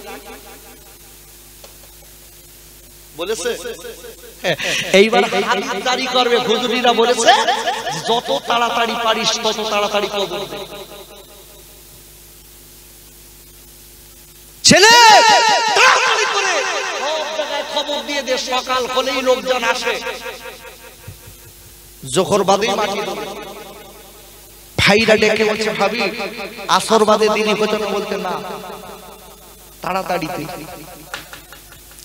বলেছে? এইবার হাদিস জারি করবে, হুজুরিরা বলেছে যত তাড়াতাড়ি পারিস তত তাড়াতাড়ি কবর দে। ছেলে তাড়াতাড়ি করে সব জায়গায় খবর দিয়ে দে, সকাল হলেই লোকজন আসে, জোহর বাদে মাটি দেবে। ভাইরা ডেকে বলছে, ভাবি আসর বাদে দিনই হতো না, বলতে না তাড়াতাড়ি দে।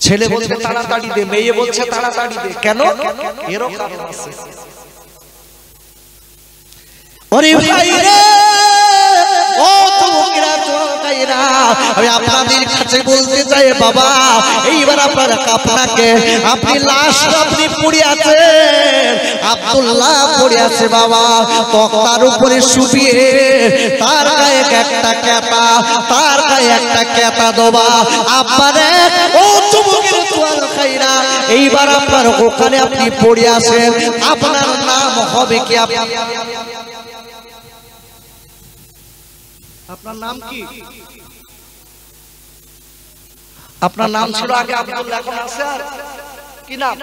ছেলে বলছে তাড়াতাড়ি দে, মেয়ে বলছে তাড়াতাড়ি দে। কেন? এরও কারণ আছে। ওরে ভাই রে, ও যুবকেরা, যুবকেরা, আমি আপনাদের কাছে বলতে চাই বাবা, এইবার আপনারা আপনাকে, আপনি লাশ আপনি পড়ে আছেন, আব্দুল্লাহ পড়ে আছে বাবা, তক্তার উপরে শুবিয়ে, তার গায়ে একটা কেতা, তার গায়ে একটা কেতা দেবা। আপনারে ও যুবকের তোয়াল খাইরা, এইবার আপনার ওখানে আপনি পড়ে আছেন, আপনার নাম হবে কি? আপনার নাম কি? আপনার নাম ছিল আগে আব্দুল্লাহ, এখন আছে আর কি নাম?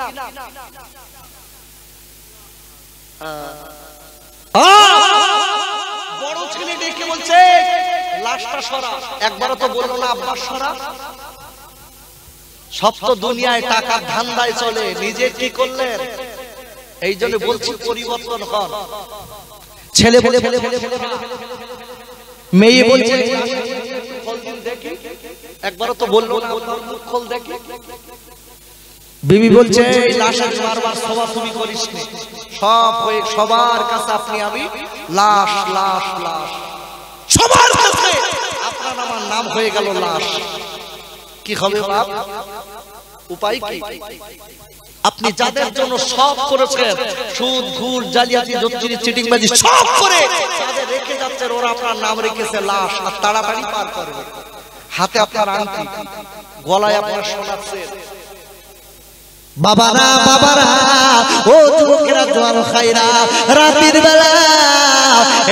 কি বলছে লাশটা সরা, একবারও তো বললো না আব্বা সরা। সব তো দুনিয়ায় টাকার ধান্দায় চলে, নিজে কি করলেন? এই জন্য বলছি পরিবর্তন হন। ছেলে বলে মেয়ে বলছে একবারও তো বললো না মুখ খোল দেখি। বিবি বলছে এই লাশের বারবার সবাসুবি করিস নি, সব হয়ে সবার কাছে আপনি আমি লাশ লাশ লাশ, সবার কাছে আপনার আমার নাম হয়ে গেল লাশ। কি হবে বাপ? উপায় কি? আপনি যাদের জন্য সব করেছেন, সুদ ঘুষ জালিয়াতি জোচ্চুরি চিটিংবাজি সব করে যাদের রেখে যাচ্ছেন, ওরা আপনার নাম রেখেছে লাশ, আর তাড়াতাড়ি পার করবে। হাতে আপনার আংটি, গলায় আপনার শোনাচ্ছে। বাবারা বাবারা ও যুবকেরা জোয়ার খাইরা, রাতের বেলা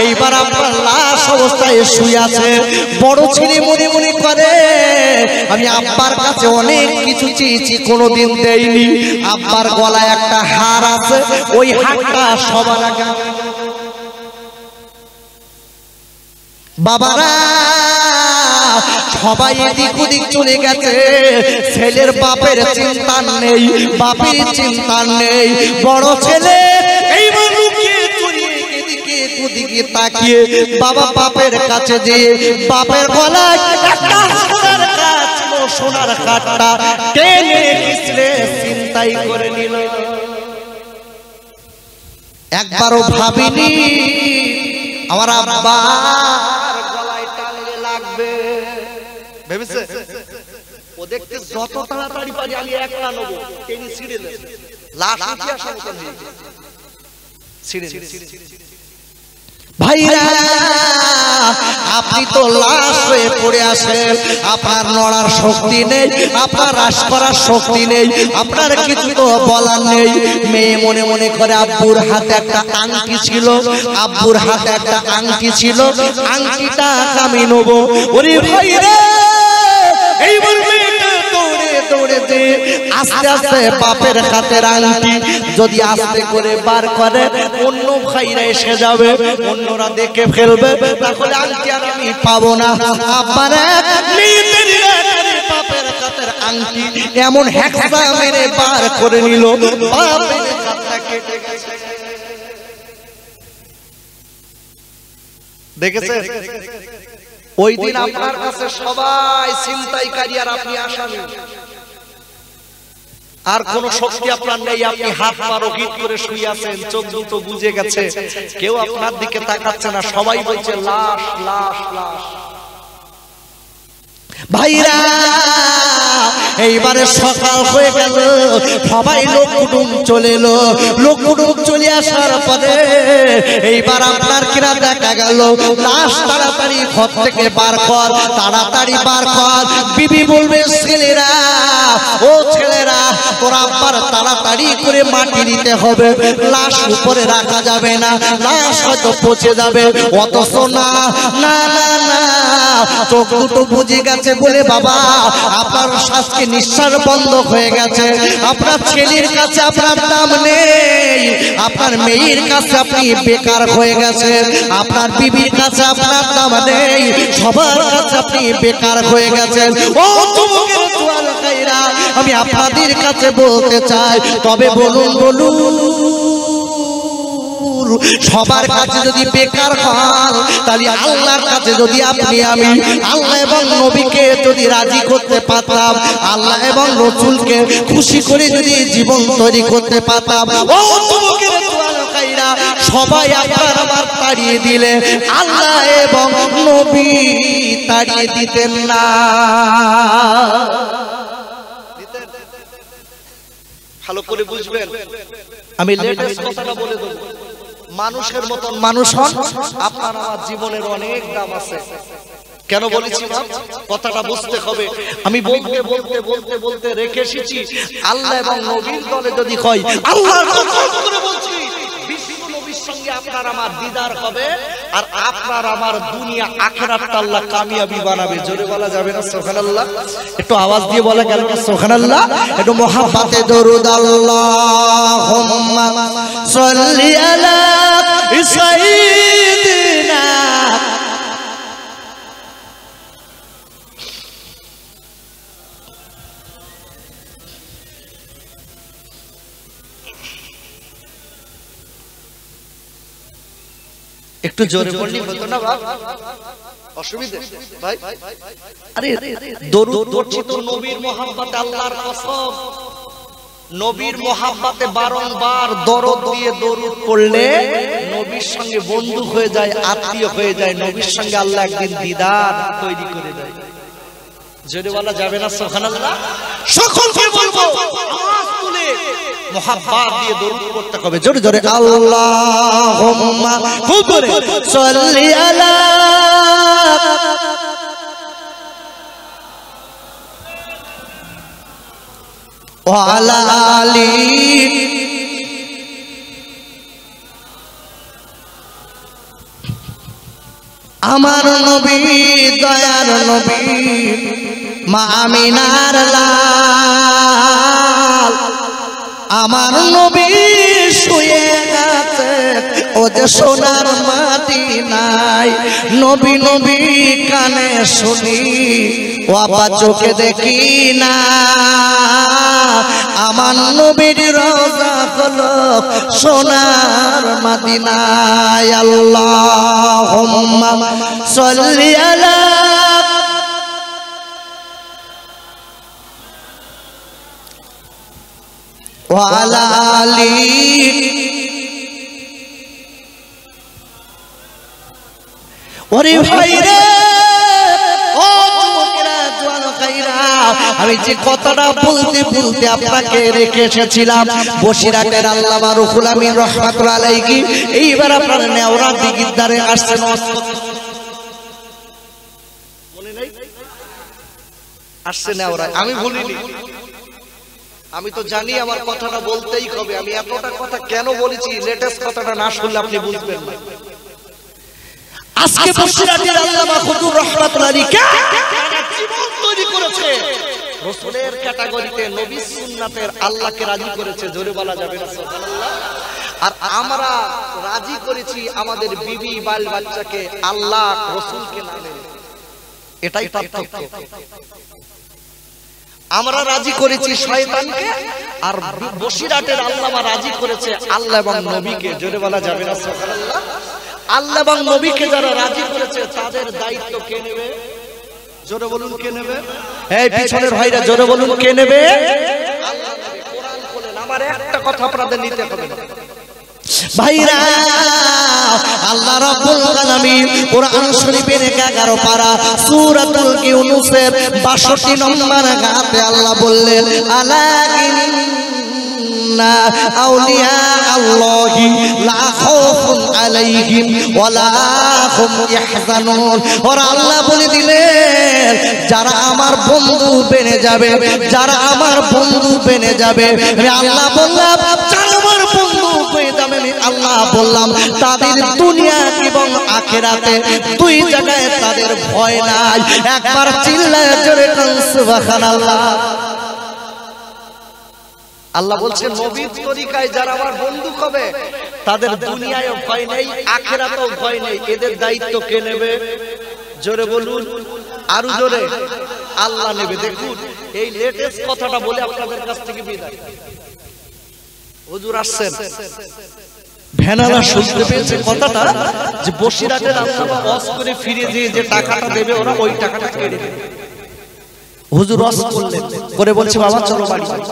এইবার আপনার লাশ অবস্থায় শুয়ে আছে। বড় ছেলে মনে মনে করে আমি আব্বার কাছে অনেক কিছু চেয়েছি, কোনোদিন দেয়নি। আব্বার গলায় একটা হার আছে, ওই হারটা সবার আগে। বাবারা সবাই এদিক ওদিক চলে গেছে, ছেলের বাপের চিন্তা নেই, বাপের চিন্তা নেই। বড় ছেলে এইবার লুকিয়ে চুরিয়ে এদিকে ওদিকে তাকিয়ে বাবা বাপের কাছে যেয়ে বাপের গলায় একটা সোনার কাজ, সোনার কাঠটা টেনে কিসলে চিন্তাই করে নিল। একবারও ভাবিনি আমার আব্বা ভেবেছে ও দেখতে যত তাড়াতাড়ি পারি আমি একটা নেবো, টেনে ছিঁড়ে নেব, লাশ উঠে আসা মতন ছিঁড়ে। ভাইরা আপনি তো লাশ হয়ে পড়ে আসেন, আপনার নড়ার শক্তি নেই, আপনার রাশ করার শক্তি নেই, আপনার কিছু তো বলার নেই। মেয়ে মনে মনে করে আব্বুর হাতে একটা আংটি ছিল, আব্বুর হাতে একটা আংটি ছিল, আংটিটা আমি নেবো। ওরে ভাইরা এইবার মেয়েটা দৌড়ে দৌড়ে যে আস্তে আস্তে বাপের হাতের আংটি যদি আস্তে করে বার করে, অন্য ভাইরা এসে যাবে, অন্যরা দেখে ফেলবে, তাহলে আংটি আর আমি পাবো না। আব্বারা বাপের হাতের আংটি এমন হ্যাকসা মেরে বার করে নিল, বাপের হাতটা কেটে গেছে। দেখেছে ওই দিন আপনার কাছে সবাই ছিনতাইকারী আর আপনি আসামি, আর কোন শক্তি আপনার নেই। আপনি হাত পা রোগিত করে শুয়ে আছেন, চোখ দুটো বুজে গেছে, কেউ আপনার দিকে তাকাচ্ছে না, সবাই বলছে লাশ লাশ লাশ। ভাইরা এইবারে সকাল হয়ে গেল, সবাই লোক কুটুম চলে এলো। লোক কুটুম চলে আসার পরে এইবার আপনার কিনা দেখা গেল লাশ তাড়াতাড়ি ঘর থেকে বার কর, তাড়াতাড়ি বার কর। বিবি বলবে ছেলেরা ও ছেলেরা তোর আব্বার তাড়াতাড়ি করে মাটি দিতে হবে, লাশ উপরে রাখা যাবে না, লাশ হয়তো পচে যাবে। অথচ না না না না, চোখ দুটো বুঝে গেছে বলে বাবা আপনার শ্বাসকে নিঃশ্বাস বন্ধ হয়ে গেছে, আপনার ছেলের কাছে আপনার দাম নেই, আপনার মেয়ের কাছে আপনি বেকার হয়ে গেছে, আপনার বিবির কাছে আপনার দাম নেই, সবার কাছে আপনি বেকার হয়ে গেছেন। ও যুবকের জোয়ান ভাইরা আমি আপনাদের কাছে বলতে চাই, তবে বলুন বলুন সবার কাছে যদি বেকার হন, তাহলে আল্লাহর কাছে যদি আপনি আমি আল্লাহ এবং নবীকে যদি রাজি করতে পারতাম, আল্লাহ এবং রাসূলকে খুশি করে যদি জীবন তৈরি করতে পারতাম, ও যুবকের জোয়ানকাইরা সবাই আপনার আমার তাড়িয়ে দিলে আল্লাহ এবং নবী তাড়িয়ে দিতেন না। ভালো করে বুঝবেন, আমি লেটেস্ট কথাটা বলে দেব, মানুষের মতন মানুষ হন, আপনার আমার জীবনের অনেক দাম আছে। কেন বলেছি কথাটা বুঝতে হবে। আমি বলতে বলতে বলতে বলতে রেখে এসেছি আল্লাহ এবং নবীর দলে যদি হয়, আল্লাহর কসম করে বলছি বিশ্ব নবীর সঙ্গে আপনার আমার দিদার হবে, আর আপনার আমার দুনিয়া আখিরাতটা আল্লাহ কামিয়াবি বানাবে। জোরে বলা যাবে না সুবহানাল্লাহ? একটু আওয়াজ দিয়ে বলা গেল না সুবহানাল্লাহ? একটু মুহাব্বতে দরুদ আল্লাহুম্মা সাল্লি আলা সাইয়্যিদিনা একটু জোরে বললি হতো না বাপ, অসুবিধা ভাই? আরে দরুদ পড়ছি তো নবীর মহব্বতে, আল্লাহর কসম নবীর মহব্বতে বারংবার দরদ দিয়ে দরুদ পড়লে নবীর সঙ্গে বন্ধু হয়ে যায়, আত্মীয় হয়ে যায়, নবীর সঙ্গে আল্লাহ একদিন দিদার তৈরি করে দেয়। জোরে বলা যাবে না সুবহানাল্লাহ? সকলকে বলবো আওয়াজ তুলে মোহাব্বত দিয়ে দরুদ পড়তে হবে জোরে জোরে। আল্লাহুম্মা কুবরে সাল্লি আলা ওয়া আলা আলি আমার নবী দয়ার নবী মা আমিনার লাল, আমার নবী শুয়ে আছে ও যে সোনার মদিনায়। নবী নবী কানে শুনি ও আপা চোখে দেখি না, আমার নবীর রওজা হলো সোনার মদিনায়। আল্লাহুম্মা সাল্লি আলা ওয়া আলা আলি ওরে ভাইরে ও যুবকেরা জওয়ান ভাইরা, আমি যে কথাটা বলতে বলতে আপনাকে রেখে এসেছিলাম বসিরহাটের আল্লামা রুহুল আমিন রাহমাতুল্লাহ আলাইহি, এইবার আপনারা নেওরা দিঘির ধারে আসছেন, মনে নাই? আসছে নেওরা, আমি ভুলিনি, আমি তো জানি আমার কথাটা বলতেই হবে। আমি এতটা কথা কেন বলেছি, লেটেস্ট কথাটা না শুনলে আপনি বুঝবেন না। আজকে বসিরহাটের আল্লামা হুজুর রাহমাতুল্লাহ আলাইহি জীবন তৈরি করেছে রাসূলের ক্যাটাগরিতে, নবী সুন্নাতের, আল্লাহকে রাজি করেছে, জোরে বলা যাবে না সুবহানাল্লাহ। আর আমরা রাজি করেছি আমাদের বিবি বাল বাচ্চাকে আল্লাহ রাসূলকে না মেনে, এটাই পার্থক্য। আমরা রাজি করেছি শয়তানকে, আর বসিরহাটের আল্লামা রাজি করেছে আল্লাহ এবং নবীকে, জোরে বলা যাবে না সুবহানাল্লাহ। আল্লাহ এবং নবীকে যারা রাজি করেছে তাদের দায়িত্ব কে নেবে? জোরে বলুন কে নেবে? এই পিছনের ভাইরা জোরে বলুন কে নেবে? আল্লাহ নেবে। কোরআন বলেন, আমার একটা কথা আপনাদের নিতে হবে না ভাইরা। আল্লাহ রাব্বুল আলামিন কোরআন শরীফের 11 পারা সূরাতুল ইউনূসের 62 নম্বর আয়াতে আল্লাহ বললেন, আলা ইন্না আউলিয়া আল্লাহি লা খাউফুন আলাইহিম ওয়া লা হুম ইয়াহজানুন। আর আল্লাহ বলে দিলেন, যারা আমার বন্ধু বেনে যাবে, যারা আমার বন্ধু বেনে যাবে, আল্লাহ বললাম যারা আমার বন্ধু হয়ে যাবে, আল্লাহ বললাম তাদের দুনিয়া এবং আখিরাতে দুই জায়গায় তাদের ভয় নাই। একবার চিল্লায় জোরে কোন সুবহানাল্লাহ। আল্লাহ বলছেন নবীর তরিকায় যারা আমার বন্ধু হবে তাদের দুনিয়ায়ও ভয় নেই, আখিরাতেও ভয় নেই। এদের দায়িত্ব কে নেবে? জোরে বলুন, আরো জোরে। আল্লাহ নেবে। দেখুন এই লেটেস্ট কথাটা বলে আপনাদের কাছ থেকে বিদায়। হুজুর আসছেন, ভেনালা শুনতে পেয়েছে কথাটা যে বসিরহাটের আল্লামা ওয়াজ করে ফিরে যে টাকাটা দেবে ওরা ওই টাকাটা কেড়ে দেবে। হুজুর ওয়াজ করলেন, করে বলছে বাবা চলো বাড়ি যাই।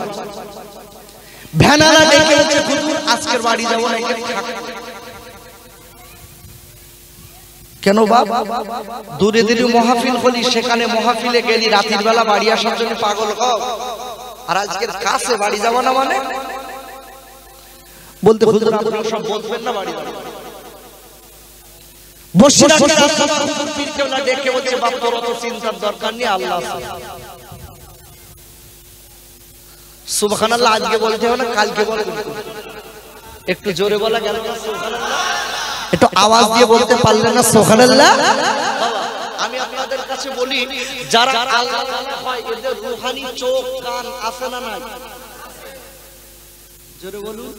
ভেনালা ডেকে বলছে হুজুর আজকের বাড়ি যাবো না, এখানে থাকবো। কেন বাবা? দূরে দূরে মাহফিল হলি, সেখানে মাহফিলে গেলি, রাতের বেলা বাড়ি আসার জন্য পাগল হও, আর আজকের কাছে বাড়ি যাবো না মানে? বলতে হুজুর আপনারা সব বলবেন না বাড়ি যাবো। বসিরহাটের আল্লামা হুজুর পীর কেবলা ডেকে বলছে বাপ তোর অত চিন্তার দরকার নেই, আল্লাহ আছে। সুবহানাল্লাহ। আজকে বলতে হবে না, কালকে বলবেন। একটু জোরে বলা গেল না সুবহানাল্লাহ? একটু আওয়াজ দিয়ে বলতে পারলেন না সুবহানাল্লাহ? আমি আপনাদের কাছে বলি, যারা আল্লাহ হয় এদের রূহানি চোখ কান আছে না নাই? জোরে বলুন।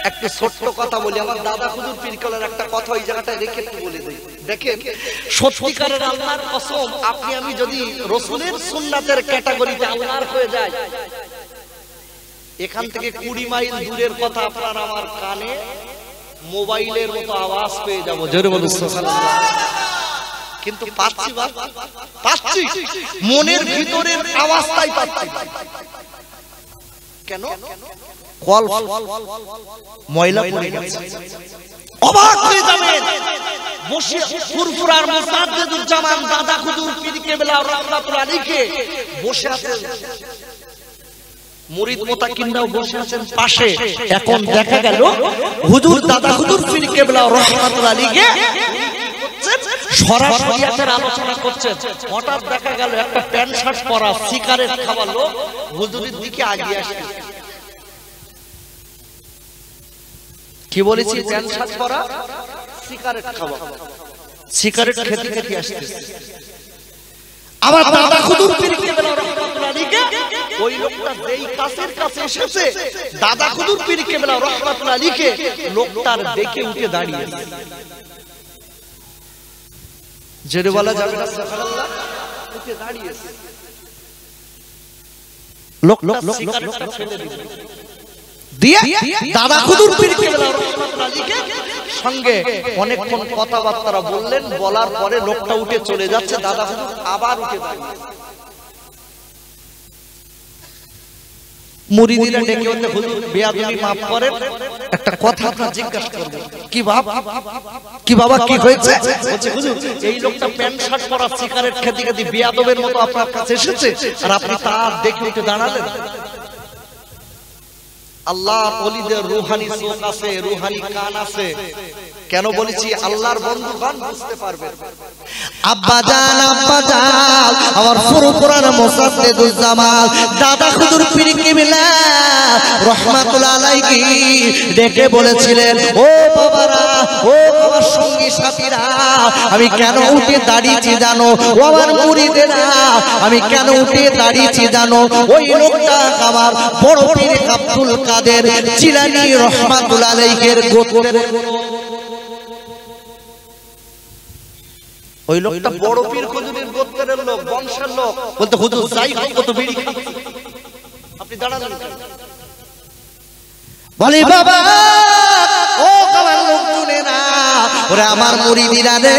একটা ছোট্ট কথা বলি, আমার দাদা হুজুর পীর কেবলার একটা কথা ওই জায়গাটায় রেখে একটু বলে দেই। দেখেন সত্যিকারের আল্লাহর কসম, আপনি আমি যদি রাসূলের সুন্নাতের ক্যাটাগরিতে আল্লাহর হয়ে যায়, এখান থেকে 20 মাইল দূরের কথা আপনার আমার কানে মোবাইলের মতো আওয়াজ পেয়ে যাবো, জোরে বলুন সুবহানাল্লাহ। কিন্তু পাচ্ছি বা পাচ্ছি, মনের ভিতরের আওয়াজটাই পাচ্ছি। কেন? কল ময়লা পড়ে গেছে। অবাক হয়ে যাবেন, বসে ফুরফুরার মুসাদ্দেদুল জামান দাদা হুজুর পীর কেবলা রাহমাতুল্লাহ আলাইহি বসে আছেন, মুরিদ মুতাকিনরাও বসে আছেন পাশে। এখন দেখা গেল হুজুর দাদা হুজুর পীর কেবলা রাহমাতুল্লাহ আলাইহি শরিয়াতের আলোচনা করছেন। হঠাৎ দেখা গেল একটা প্যান্ট শার্ট পরা সিগারেট খাওয়া লোক হুজুরের দিকে এগিয়ে আসছে। কি বলেছি? প্যান্ট শার্ট পরা সিগারেট খাওয়া, সিগারেট খেতে খেতে আসছে। আবার দাদা হুজুর পীর কেবলা রাহমাতুল্লাহ আলাইহি ওই লোকটা যেই কাছের কাছে এসেছে, দাদা হুজুর পীর কেবলা রাহমাতুল্লাহ আলাইহি লোকটার দেখে উঠে দাঁড়িয়ে। জেরে বলা যাবে না সুবহানাল্লাহ, উঠে দাঁড়িয়েছে। লোকটা সিগারেটটা ফেলে দিল, দিয়ে দাদা হুজুর পীর কেবলা রাহমাতুল্লাহ আলাইহি সঙ্গে অনেকক্ষণ কথাবার্তা বললেন। বলার পরে লোকটা উঠে চলে যাচ্ছে, দাদা হুজুর আবার উঠে দাঁড়িয়ে। মুরিদিরা ডেকে বলতে, হুজুর বেয়াদবি maaf করেন, একটা কথা আপনার জিজ্ঞাসা করব। কি কি বাবা কি হয়েছে? বলছে হুজুর এই লোকটা প্যান্ট শার্ট পরা সিগারেট খেতে খেতে বেয়াদবের মতো আপনার কাছে এসেছে, আর আপনি তার দেখে উঠে দাঁড়ালেন। আল্লাহর ওলিদের রূহানি চোখ আছে, রূহানি কান আছে। কেন বলেছি? আল্লাহর বন্ধুগণ বুঝতে পারবেন। আব্বা জান আমার ফুরফুরার মুসাদ্দেদুল জামাল দাদা হুজুর পীর কেবলা রাহমাতুল্লাহ আলাইহি ডেকে বলেছিলেন, ও বাবারা, ও আমার সঙ্গী সাথীরা, আমি কেন উঠে দাঁড়িয়েছি জানো? ও আমার মুরিদেরা, আমি কেন উঠে দাঁড়িয়েছি জানো? ওই লোকটা আমার বড় পীর আব্দুল কাদের জিলানী রাহমাতুল্লাহ আলাইহির গোত্রের। ওই লোকটা বড় পীর হুজুরের গোত্রের লোক, বংশের লোক। বলতে হুজুর যাই হোক তো বিড়ি খাচ্ছি, আপনি দাঁড়ালেন। বলি বাবা, ও আমার লোকজনেরা, ওরে আমার মুরিদিরা রে,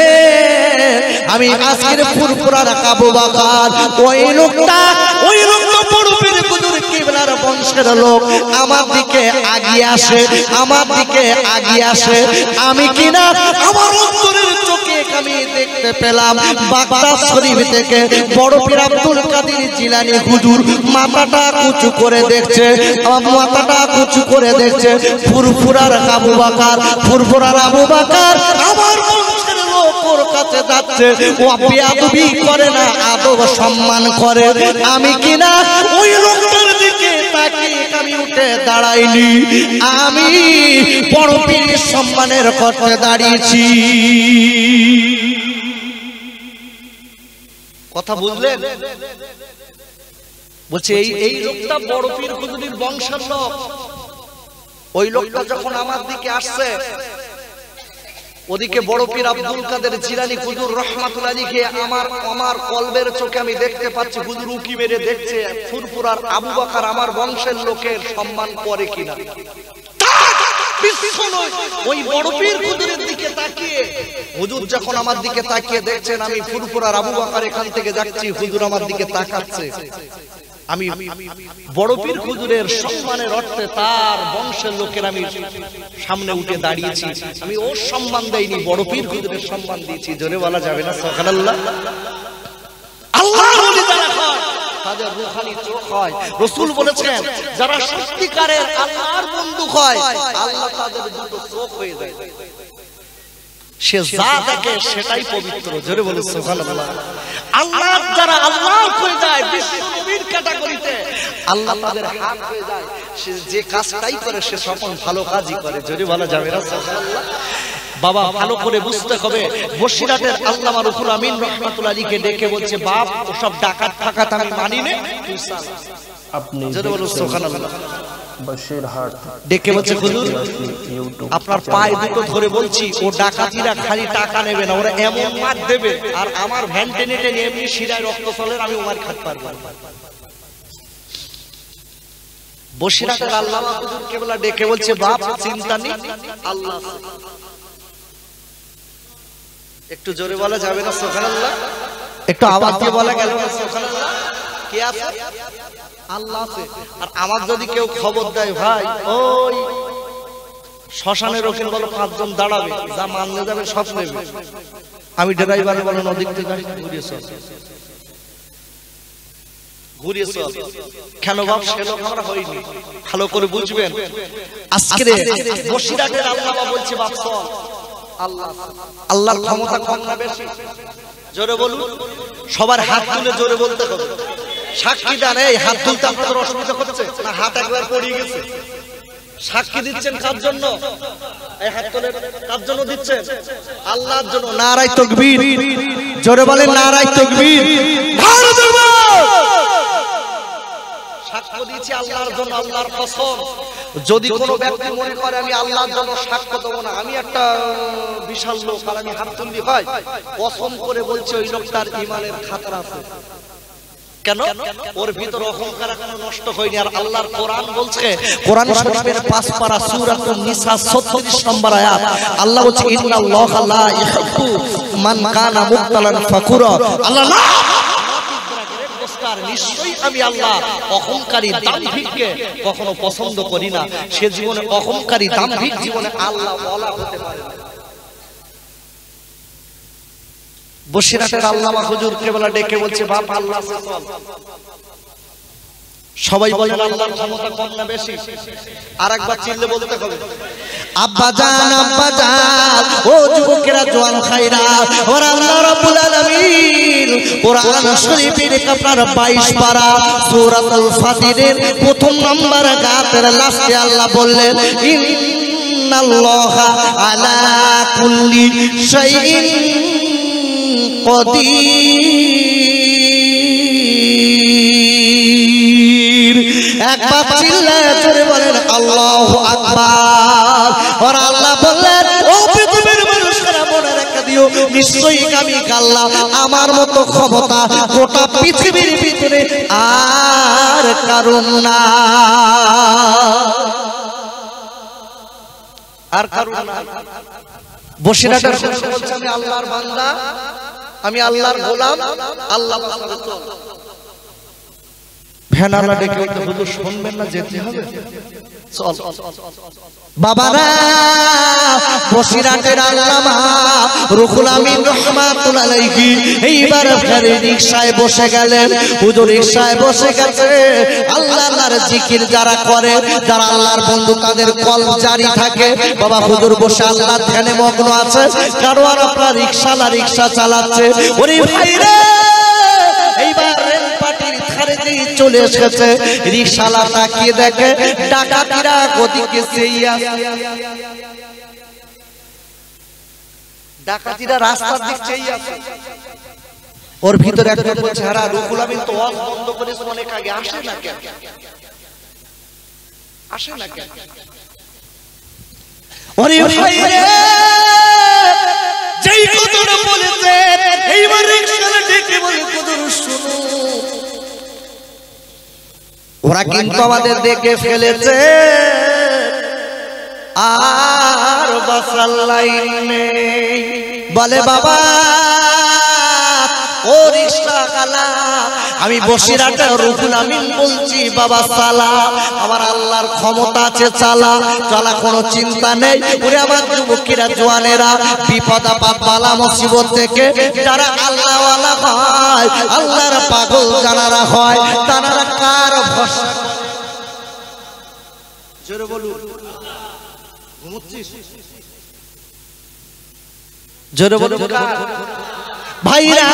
আমি আজকের ফুরফুরার আবু বকর ওই লোকটা বড় পীর হুজুর কেবলার বংশের লোক আমার দিকে আগিয়ে আসে, আমার দিকে আগিয়ে আসে। আমি কিনা আমার অন্তরের চোখে আমি দেখতে পেলাম বাগদাদ শরীফ থেকে বড় পীর আব্দুল কাদের জিলানী হুজুর মাথাটা উঁচু করে দেখছে, আমার মাথাটা উঁচু করে দেখছে। ফুরফুরার আবু বকর, ফুরফুরার আবু বকর আমার বংশের লোক ওর কাছে যাচ্ছে, ও বেয়াদবি করে না, আদব সম্মান করে। আমি কিনা ওই লোকটার দিকে তাকিয়ে আমি উঠে দাঁড়াইনি, আমি বড় পীরের সম্মানের করতে দাঁড়িয়েছি। কথা বুঝলেন? বলছে এই লোকটা বড় পীর হুজুরের বংশের লোক। ওই লোকটা যখন আমার দিকে আসছে, ওদিকে বড় পীর আব্দুল কাদের জিলানী হুজুর রাহমাতুল্লাহ আলাইহি আমার কলবের চোখে আমি দেখতে পাচ্ছি হুজুর উকি মেরে দেখছে ফুরফুরার আবু বকর আমার বংশের লোকের সম্মান করে কিনা। ওই বড় পীর হুজুরের দিকে তাকিয়ে, হুজুর যখন আমার দিকে তাকিয়ে দেখছেন আমি ফুরফুরার আবু বকর এখান থেকে যাচ্ছি, হুজুর আমার দিকে তাকাচ্ছে, আমি বড় পীর হুজুরের সম্মানের অর্থে তার বংশের লোকের আমি সামনে উঠে দাঁড়িয়েছি। আমি ওর সম্মান দেইনি, বড় পীর হুজুরের সম্মান দিয়েছি। জোরে বলা যাবে না সুবহানাল্লাহ? আল্লাহর ওলি যারা হয় তাদের রূহানি চোখ হয়। রাসূল বলেছেন যারা সত্যিকারের আল্লাহর বন্ধু হয়, আল্লাহ তাদের দুটো চোখ হয়ে যায়। সে যা দেখে সেটাই পবিত্র। জোরে বলুন সুবহানাল্লাহ। আল্লাহ যারা আল্লাহর হয়ে যায়, বিশ্বনবীর ক্যাটাগরিতে আল্লাহ তাদের হাত হয়ে যায়। সে যে কাজটাই করে সে সকল ভালো কাজই করে। জোরে বলা যাবে না সুবহানাল্লাহ? বাবা ভালো করে বুঝতে হবে। বসিরহাটের আল্লামা রুহুল আমিন রাহমাতুল্লাহ আলাইহি ডেকে বলছে, বাপ ওসব ডাকাত ফাকাত আমি মানি না, তুই সাল। আপনি জোরে বলুন সুবহানাল্লাহ। বসিরহাট ডেকে বলছে, হুজুর আপনার পায়ে দুটো ধরে বলছি, ও ডাকাতিরা খালি টাকা নেবে না, ওরা এমন মার দেবে আর আমার ভ্যান টেনে টেনে এমনি শিরায় রক্ত চলে, আমি ওমার খাত পারবো। বসিরহাটের আল্লামা হুজুর কেবলা ডেকে বলছে বাপ চিন্তা নেই আল্লাহ আছে। একটু জোরে বলা যাবে না সুবহানাল্লাহ? একটু আওয়াজ দিয়ে বলা গেল না সুবহানাল্লাহ? কে আছে? আল্লাহ আছে। আর আমার যদি কেউ খবর দেয় ভাই ওই শ্মশানের ওখানে বলো 5 জন দাঁড়াবে, যা মানলে যাবে সব নেবে, আমি ড্রাইভারে বলো নদীর থেকে গাড়ি ঘুরিয়ে চল, ঘুরিয়ে চল। কেন বাপ সে লোক আমরা হইনি, ভালো করে বুঝবেন। আজকে বসিরহাটের আল্লামা বলছে বাপ চল আল্লাহ, আল্লাহর ক্ষমতা কম না বেশি? জোরে বলুন, সবার হাত তুলে জোরে বলতে হবে। সাক্ষী দেন, এই হাত তুলতে আপনাদের অসুবিধা হচ্ছে না? হাত একবার পড়ে গেছে। সাক্ষী দিচ্ছেন কার জন্য? এই হাত তুলে কার জন্য দিচ্ছেন? আল্লাহর জন্য। নারায়ে তাকবীর, জোরে বলেন নারায়ে তাকবীর। সাক্ষ্য দিয়েছি আল্লাহর জন্য, আল্লাহর কসম। যদি কোনো ব্যক্তি মনে করে আমি আল্লাহর জন্য সাক্ষ্য দেব না, আমি একটা বিশাল লোক আর আমি হাত তুললি, হয় কসম করে বলছি ওই লোকটার ঈমানের খাতরা আছে। কেন? ওর ভিতর অহংকার এখনো নষ্ট হয়নি। আর আল্লাহর কোরআন বলছে, কোরআন শরীফের 5 পারা সূরাতুন নিসা 36 নম্বর আয়াত, আল্লাহ বলছে ইন্নাল্লাহা লা ইউহিব্বু মান কানা মুখতালান ফাকুরা। আল্লাহ না, নিশ্চয়ই আমি আল্লাহ অহংকারী দাম্ভিককে কখনো পছন্দ করি না। সে জীবনে অহংকারী দাম্ভিক জীবনে আল্লাহ বলা হতে পারে না। বসিরহাটের আল্লামা হুজুর কেবলা ডেকে বলছে বাপ আল্লাহ আছে চল। সবাই বলেন আল্লাহর ক্ষমতা কম না বেশি? আরেকবার চিল্লে বলতে হবে আব্বা জান ও যুবকেরা জওয়ান খাইরা, ওরা আল্লাহ রাব্বুল আলামিন কোরআন শরীফের আপনার 22 পারা সূরাতুল ফাতিরের প্রথম নম্বর আয়াতের লাস্টে আল্লাহ বললেন ইন্নাল্লাহা আলা কুল্লি শাইইন কদির। একবার চিল্লায়ে জোরে বলেন আল্লাহু আকবার। আর আল্লাহ বললেন ও পৃথিবীর মানুষেরা মনে রেখে দিও, নিশ্চয়ই আমি আল্লাহ আমার মতো ক্ষমতা গোটা পৃথিবীর ভিতরে আর কারণ না, আর কারণ না। বসিরহাটের বলছে আমি আল্লাহর বান্দা, আমি আল্লাহর গোলাম, আল্লাহ ভ্যানালা ডেকে হুজুর শুনবেন না, যেতে হবে চল। বাবারা বসিরহাটের আল্লামা রুহুল আমিন রাহমাতুল্লাহ আলাইহি এইবার ফেরে রিকশায় বসে গেলেন। হুজুর রিকশায় বসে গেছে, আল্লাহর জিকির যারা করে, যারা আল্লাহর বন্ধু তাদের কল জারি থাকে। বাবা হুজুর বসে আল্লাহর ধ্যানে মগ্ন আছে, কারো আর আপনার রিকশালা রিকশা চালাচ্ছে। ওরে ভাইরা এইবার রেল পাটির ধারে দিয়ে চলে এসেছে, রিকশালা তাকিয়ে দেখে ডাকাতিরা গদিকে চেয়ে, ডাকাতিরা রাস্তার দিক চেয়ে আছে। ওর ভিতরে একজন বলছে হারা রুহুল আমিন তো ওয়াজ বন্ধ করেছে অনেক আগে, আসে না কেন, আসে না কেন? ওরে ভাই রে যেই কথাটা বলেছে এইবার রিকশালা ডেকে বলে হুজুর শুনো, ওরা কিন্তু আমাদের দেখে ফেলেছে আর বাসার লাইন নেই। বলে বাবা ও রিকশাওয়ালা, আমি বসিরহাটে রুহুল আমিন বলছি, বাবা চালা, আমার আল্লাহর ক্ষমতা আছে, চালা চালা, কোনো চিন্তা নেই। ওরে আমার যুবকেরা জওয়ানেরা, বিপদ আপদ বালা মুসিবত থেকে যারা আল্লাহওয়ালা হয়, আল্লাহর পাগল যারা হয়, তারা কার ভরসা? জোরে বলুন, ঘুমোচ্ছিস? জোরে বলুন ভাইরা।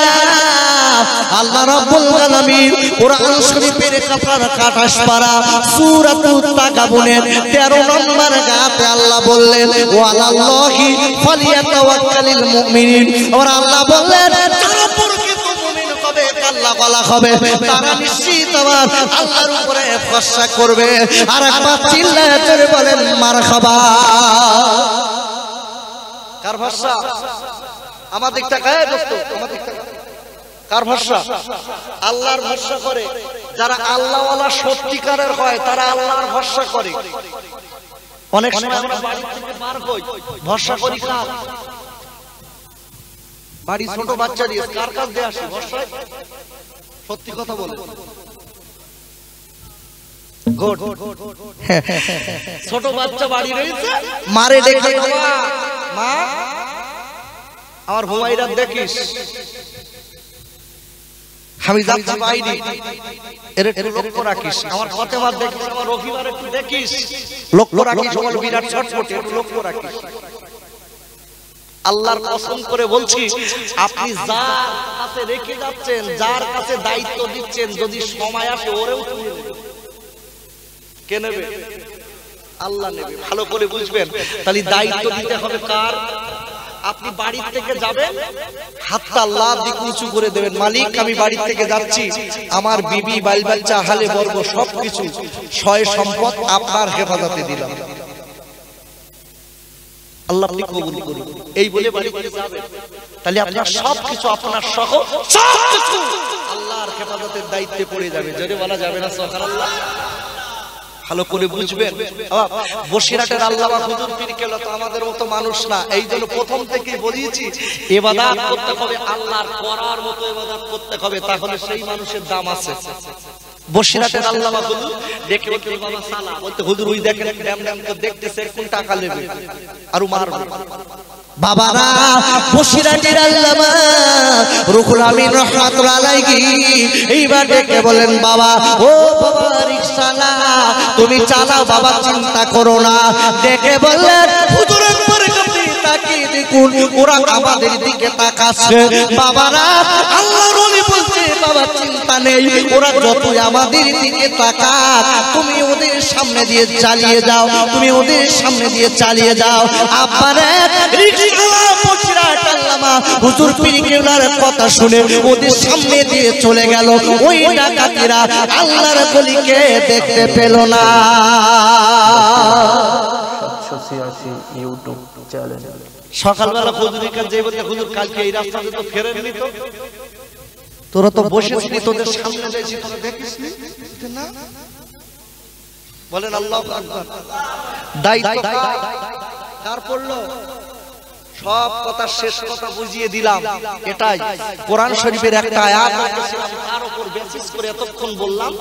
আল্লাহ রাব্বুল আলামিন কোরআন শরীফের আপনার 28 পারা সূরাতুত তাগাবুনের 13 নম্বর আয়াতে আল্লাহ বললেন ওয়া আলাল্লাহি ফালিয়াতাওয়াক্কালিল মুমিনিন। আর আল্লাহ বললেন যারা প্রকৃত মুমিন হবে, আল্লাহ ওয়ালা হবে, তারা নিশ্চিত আবার আল্লাহর উপরে ভরসা করবে। আর একবার চিল্লায়ে জোরে বলেন মারহাবা। কার ভরসা? আমাদের টাকায় দোস্ত, আমাদের টাকা কার ভরসা? আল্লাহর ভরসা করে। যারা আল্লাহওয়ালা সত্যিকারের হয় তারা আল্লাহর ভরসা করে। অনেক সময় আমরা বাড়ি থেকে বার হই, ভরসা করি কার? বাড়ি ছোট বাচ্চা দিয়ে কার কাছ দিয়ে আসি ভরসায়? সত্যি কথা বলে ছোট বাচ্চা বাড়ি রয়েছে, মারে ডেকে মা আমার হুমায়রা দেখিস, আমি যাচ্ছি বাইরে, এর একটু লক্ষ্য রাখিস। আমার ফাতেমা দেখিস, আমার রবিবার একটু দেখিস, লক্ষ্য রাখিস। আমার বিরাট ছটফটে, একটু লক্ষ্য রাখিস। আল্লাহর কসম করে বলছি, আপনি যার কাছে রেখে যাচ্ছেন, যার কাছে দায়িত্ব দিচ্ছেন, যদি সময় আসে ওরেও তুলে নেবে। কে নেবে? আল্লাহ নেবে। ভালো করে বুঝবেন। তাহলে দায়িত্ব দিতে হবে কার? আপনি বাড়ি থেকে যাবেন, হাতটা আল্লাহ দিকে উঁচু করে দেবেন, মালিক আমি বাড়ি থেকে যাচ্ছি, আমার বিবি বাল বাচ্চা হালে বর্গ সবকিছু সয় সম্পদ আপনার হেফাজতে দিলাম, আল্লাহ আপনি কবুল করুন, এই বলে বাড়ি থেকে যাবেন। তাহলে আপনার সবকিছু আপনার সহ সবকিছু আল্লাহর হেফাজতের দায়িত্বে পড়ে যাবে। জোরে বলা যাবে না সুবহানাল্লাহ? ভালো করে বুঝবেন। বসিরহাটের আল্লামা হুজুর পীর কেবলা তো আমাদের মতো মানুষ না, এই জন্য প্রথম থেকেই বলিয়েছি ইবাদত করতে হবে আল্লাহর করার মতো ইবাদত করতে হবে, তাহলে সেই মানুষের দাম আছে। বসিরহাটের আল্লামা হুজুর দেখে বলতে বাবা সালা বলতে হুজুর ওই দেখেন ড্যাম ড্যাম তো দেখতেছে কোন টাকা নেবে আর মারবে। বাবারা বসিরহাটের আল্লামা রুহুল আমিন রাহমাতুল্লাহ আলাইহি এইবার ডেকে বলেন বাবা, ও বাবা রিকশালা তুমি চালাও বাবা, চিন্তা করো না। ডেকে বললেন হুজুরের পরে আপনি তাকিয়ে দেখুন, ওরা আমাদের দিকে তাকাচ্ছে। বাবারা আল্লাহর ওলি বলছে বাবা চিন্তা নেই, ওরা যতই আমাদের দিকে তাকাক তুমি ওদের সামনে দিয়ে চালিয়ে যাও, তুমি ওদের সামনে দিয়ে চালিয়ে যাও। আব্বারে রিকশাওয়ালা বসিরহাট আল্লামা হুজুর পীর কেবলার কথা শুনে ওদের সামনে দিয়ে চলে গেল। ওই ডাকাতেরা আল্লাহর ওলিকে দেখতে পেল না। 786 ইউটিউব চ্যানেল। সকালবেলা হুজুরের কাছে যে বলতে হুজুর কালকে এই রাস্তাতে তো ফেরেননি, তো তোরা তো বসেছিলি, তোদের সামনে যাইছি, তোরা দেখিসনি না? বলেন আল্লাহু আকবার। দায়িত্ব কার পড়লো? সব কথা শেষ কথা বুঝিয়ে দিলাম। এটাই কোরআন শরীফের একটা আয়াত রেখেছিলাম, তার উপর বেসিস করে এতক্ষণ বললাম।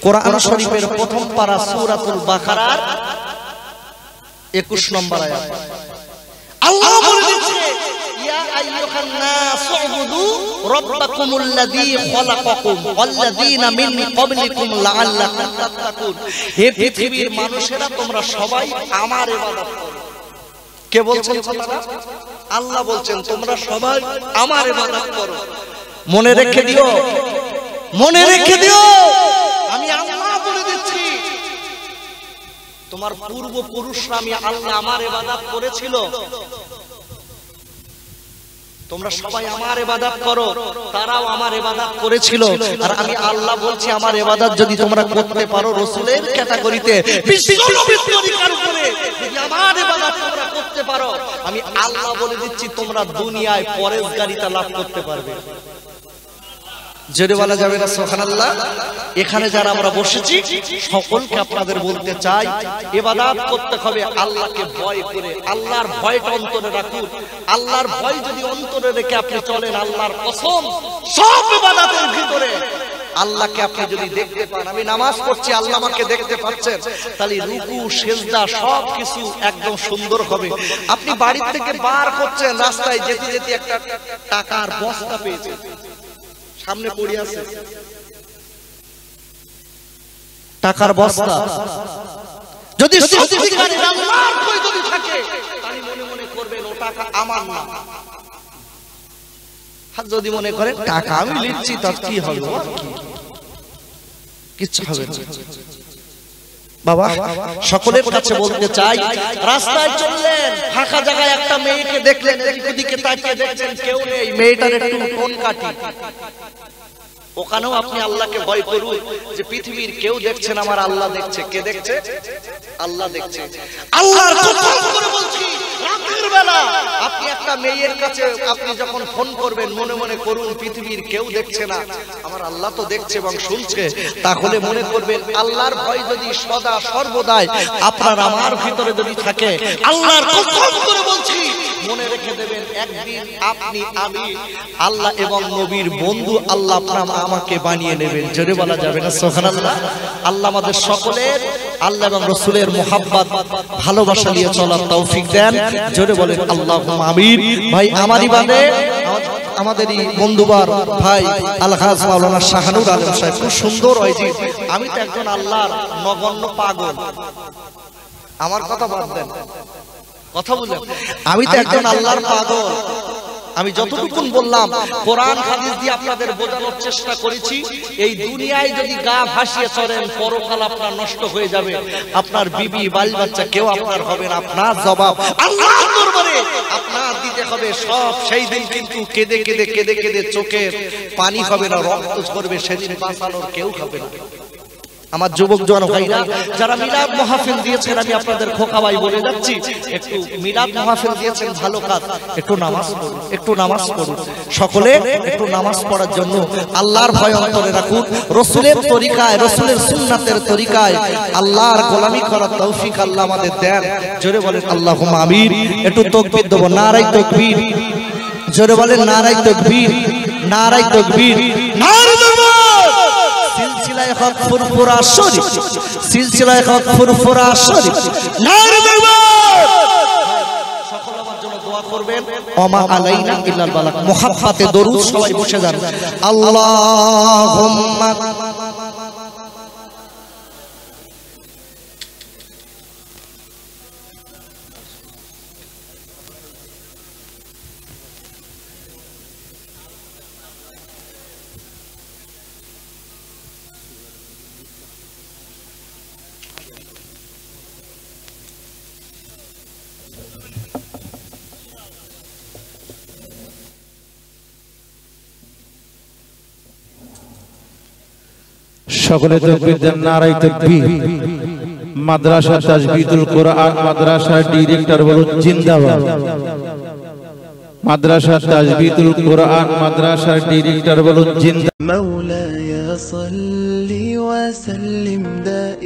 কোরআন শরীফের প্রথম পারা সূরাতুল বাকারার 21 নম্বর আয়াত। আল্লাহ বলেছে ইয়া আইয়ুহান নাস উবুদু রাব্বাকুমুল্লাযী খালাকাকুম ওয়াল্লাযীনা মিন ক্বাবলিকুম লাআল্লাকুম তাত্তাকুন। হে পৃথিবীর মানুষেরা তোমরা সবাই আমার ইবাদত করো। কে বলছেন কথাটা? আল্লাহ বলছেন তোমরা সবাই আমার ইবাদত করো। মনে রেখে দিও, মনে রেখে দিও, আমি আল্লাহ বলে দিচ্ছি তোমার পূর্বপুরুষরা আমি আল্লাহ আমার ইবাদত করেছিল, তোমরা সবাই আমার ইবাদত করো, তারাও আমার ইবাদত করেছিল। আর আমি আল্লাহ বলছি আমার ইবাদত যদি তোমরা করতে পারো রাসূলের ক্যাটাগরিতে বিশ্বনবীর তরিকার উপরে যদি আমার ইবাদত তোমরা করতে পারো, আমি আল্লাহ বলে দিচ্ছি তোমরা দুনিয়ায় পরেশগারিতা লাভ করতে পারবে। জোরে বলা যাবে না সুবহানাল্লাহ? এখানে যারা আমরা বসেছি সকলকে আপনাদের বলতে চাই ইবাদত করতে হবে আল্লাহকে ভয় করে। আল্লাহর ভয়টা অন্তরে রাখুন। আল্লাহর ভয় যদি অন্তরে রেখে আপনি চলেন, আল্লাহর কসম সব ইবাদতের ভিতরে আল্লাহকে আপনি যদি দেখতে পান, আমি নামাজ পড়ছি আল্লাহ আমাকে দেখতে পাচ্ছেন, তাহলে রুকু সিজদা সবকিছু একদম সুন্দর হবে। আপনি বাড়ি থেকে বার করছেন, রাস্তায় যেতে যেতে একটা টাকার বস্তা পেয়েছেন, সামনে পড়ে আছে টাকার বস্তা, যদি সত্যিকারের আল্লাহর ভয় যদি থাকে তাহলে মনে মনে করবেন ও টাকা আমার না। আর যদি মনে করেন টাকা আমি নিচ্ছি তার কি হবে, কিচ্ছু হবে না। বাবা সকলের কাছে বলতে চাই, রাস্তায় চললেন, ফাঁকা জায়গায় একটা মেয়েকে দেখলেন, এদিকে তাকিয়ে দেখছেন কেউ নেই, মেয়েটার একটু ফোন কাটি, ওখানেও আপনি আল্লাহকে ভয় করুন যে পৃথিবীর কেউ দেখছেন, আমার আল্লাহ দেখছে। কে দেখছে? আল্লাহ দেখছে। আল্লাহর কসম করে বলছি রাতের বেলা আপনি একটা মেয়ের কাছে আপনি যখন ফোন করবেন মনে মনে করুন পৃথিবীর কেউ দেখছে না, আমার আল্লাহ তো দেখছে এবং শুনছে, তাহলে মনে করবেন আল্লাহর ভয় যদি সদা সর্বদাই আপনার আমার ভিতরে যদি থাকে, আল্লাহর কসম করে বলছি মনে রেখে দেবেন একদিন আপনি আমি আল্লাহ এবং নবীর বন্ধু আল্লাহ আপনার আমাকে বানিয়ে নেবেন। জোরে বলা যাবে না সুবহানাল্লাহ। আল্লাহ আমাদের সকলের আল্লাহ এবং রাসূলের মুহাব্বত ভালোবাসা নিয়ে চলার তৌফিক দেন। জোরে বলেন আল্লাহুম্মা আমিন। ভাই আমারই বাদে আমাদেরই বন্ধুবার ভাই আলহাজ মাওলানা শাহানুর আলম সাহেব খুব সুন্দর হয়েছে। আমি তো একজন আল্লাহর নগণ্য পাগল, আমার কথা বাদ দেন, কথা বলেন, আমি তো একজন আল্লাহর পাগল। আমি যতটুকুন বললাম কোরআন হাদিস দিয়ে আপনাদের বোঝানোর চেষ্টা করেছি। এই দুনিয়ায় যদি গা ভাসিয়ে চলেন পরকাল আপনার নষ্ট হয়ে যাবে, আপনার বিবি বাল বাচ্চা কেউ আপনার হবে না। আপনার জবাব আল্লাহর দরবারে আপনার দিতে হবে সব। সেই দিন কিন্তু কেঁদে কেঁদে কেঁদে কেঁদে চোখের পানি হবে না, রক্ত ঝরবে, সেদিন বাঁচানোর কেউ হবে না। আমার যুবক জওয়ান ভাইরা যারা মিলাদ মাহফিল দিয়েছেন, আমি আপনাদের খোকা ভাই বলে যাচ্ছি, একটু মিলাদ মাহফিল দিয়েছেন ভালো কাজ, একটু নামাজ পড়ুন, একটু নামাজ পড়ুন, সকলে একটু নামাজ পড়ার জন্য আল্লাহর ভয় অন্তরে রাখুন। রাসূলের তরিকায়, রাসূলের সুন্নাতের তরিকায় আল্লাহর গোলামি করার তৌফিক আল্লাহ আমাদের দেন। জোরে বলেন আল্লাহুম্মা আমিন। একটু তাকবীর দেব, নারায়ে তাকবীর। জোরে বলেন নারায়ে তাকবীর, নারায়ে তাকবীর, নারায়ে তাকবীর। সিলসিলায়ে হক ফুরফুরা শরীফ, সিলসিলায়ে হক ফুরফুরা শরীফ, নারায়ে তাকবীর। সকল আমার জন্য দোয়া করবেন। ওমা আলাইনা ইল্লাল বালাগ। মুহাব্বতে দরুদ সবাই বসে যান। আল্লাহুম্মা সকলে তাকবীর দেন, নারায়ে তাকবীর। মাদ্রাসা তাজবিদুল কোরআন মাদ্রাসার ডিরেক্টর বলুন জিন্দাবাদ। মাদ্রাসা তাজবিদুল কোরআন মাদ্রাসার ডিরেক্টর বলুন জিন্দাবাদ। مولاي صل وسلم دائما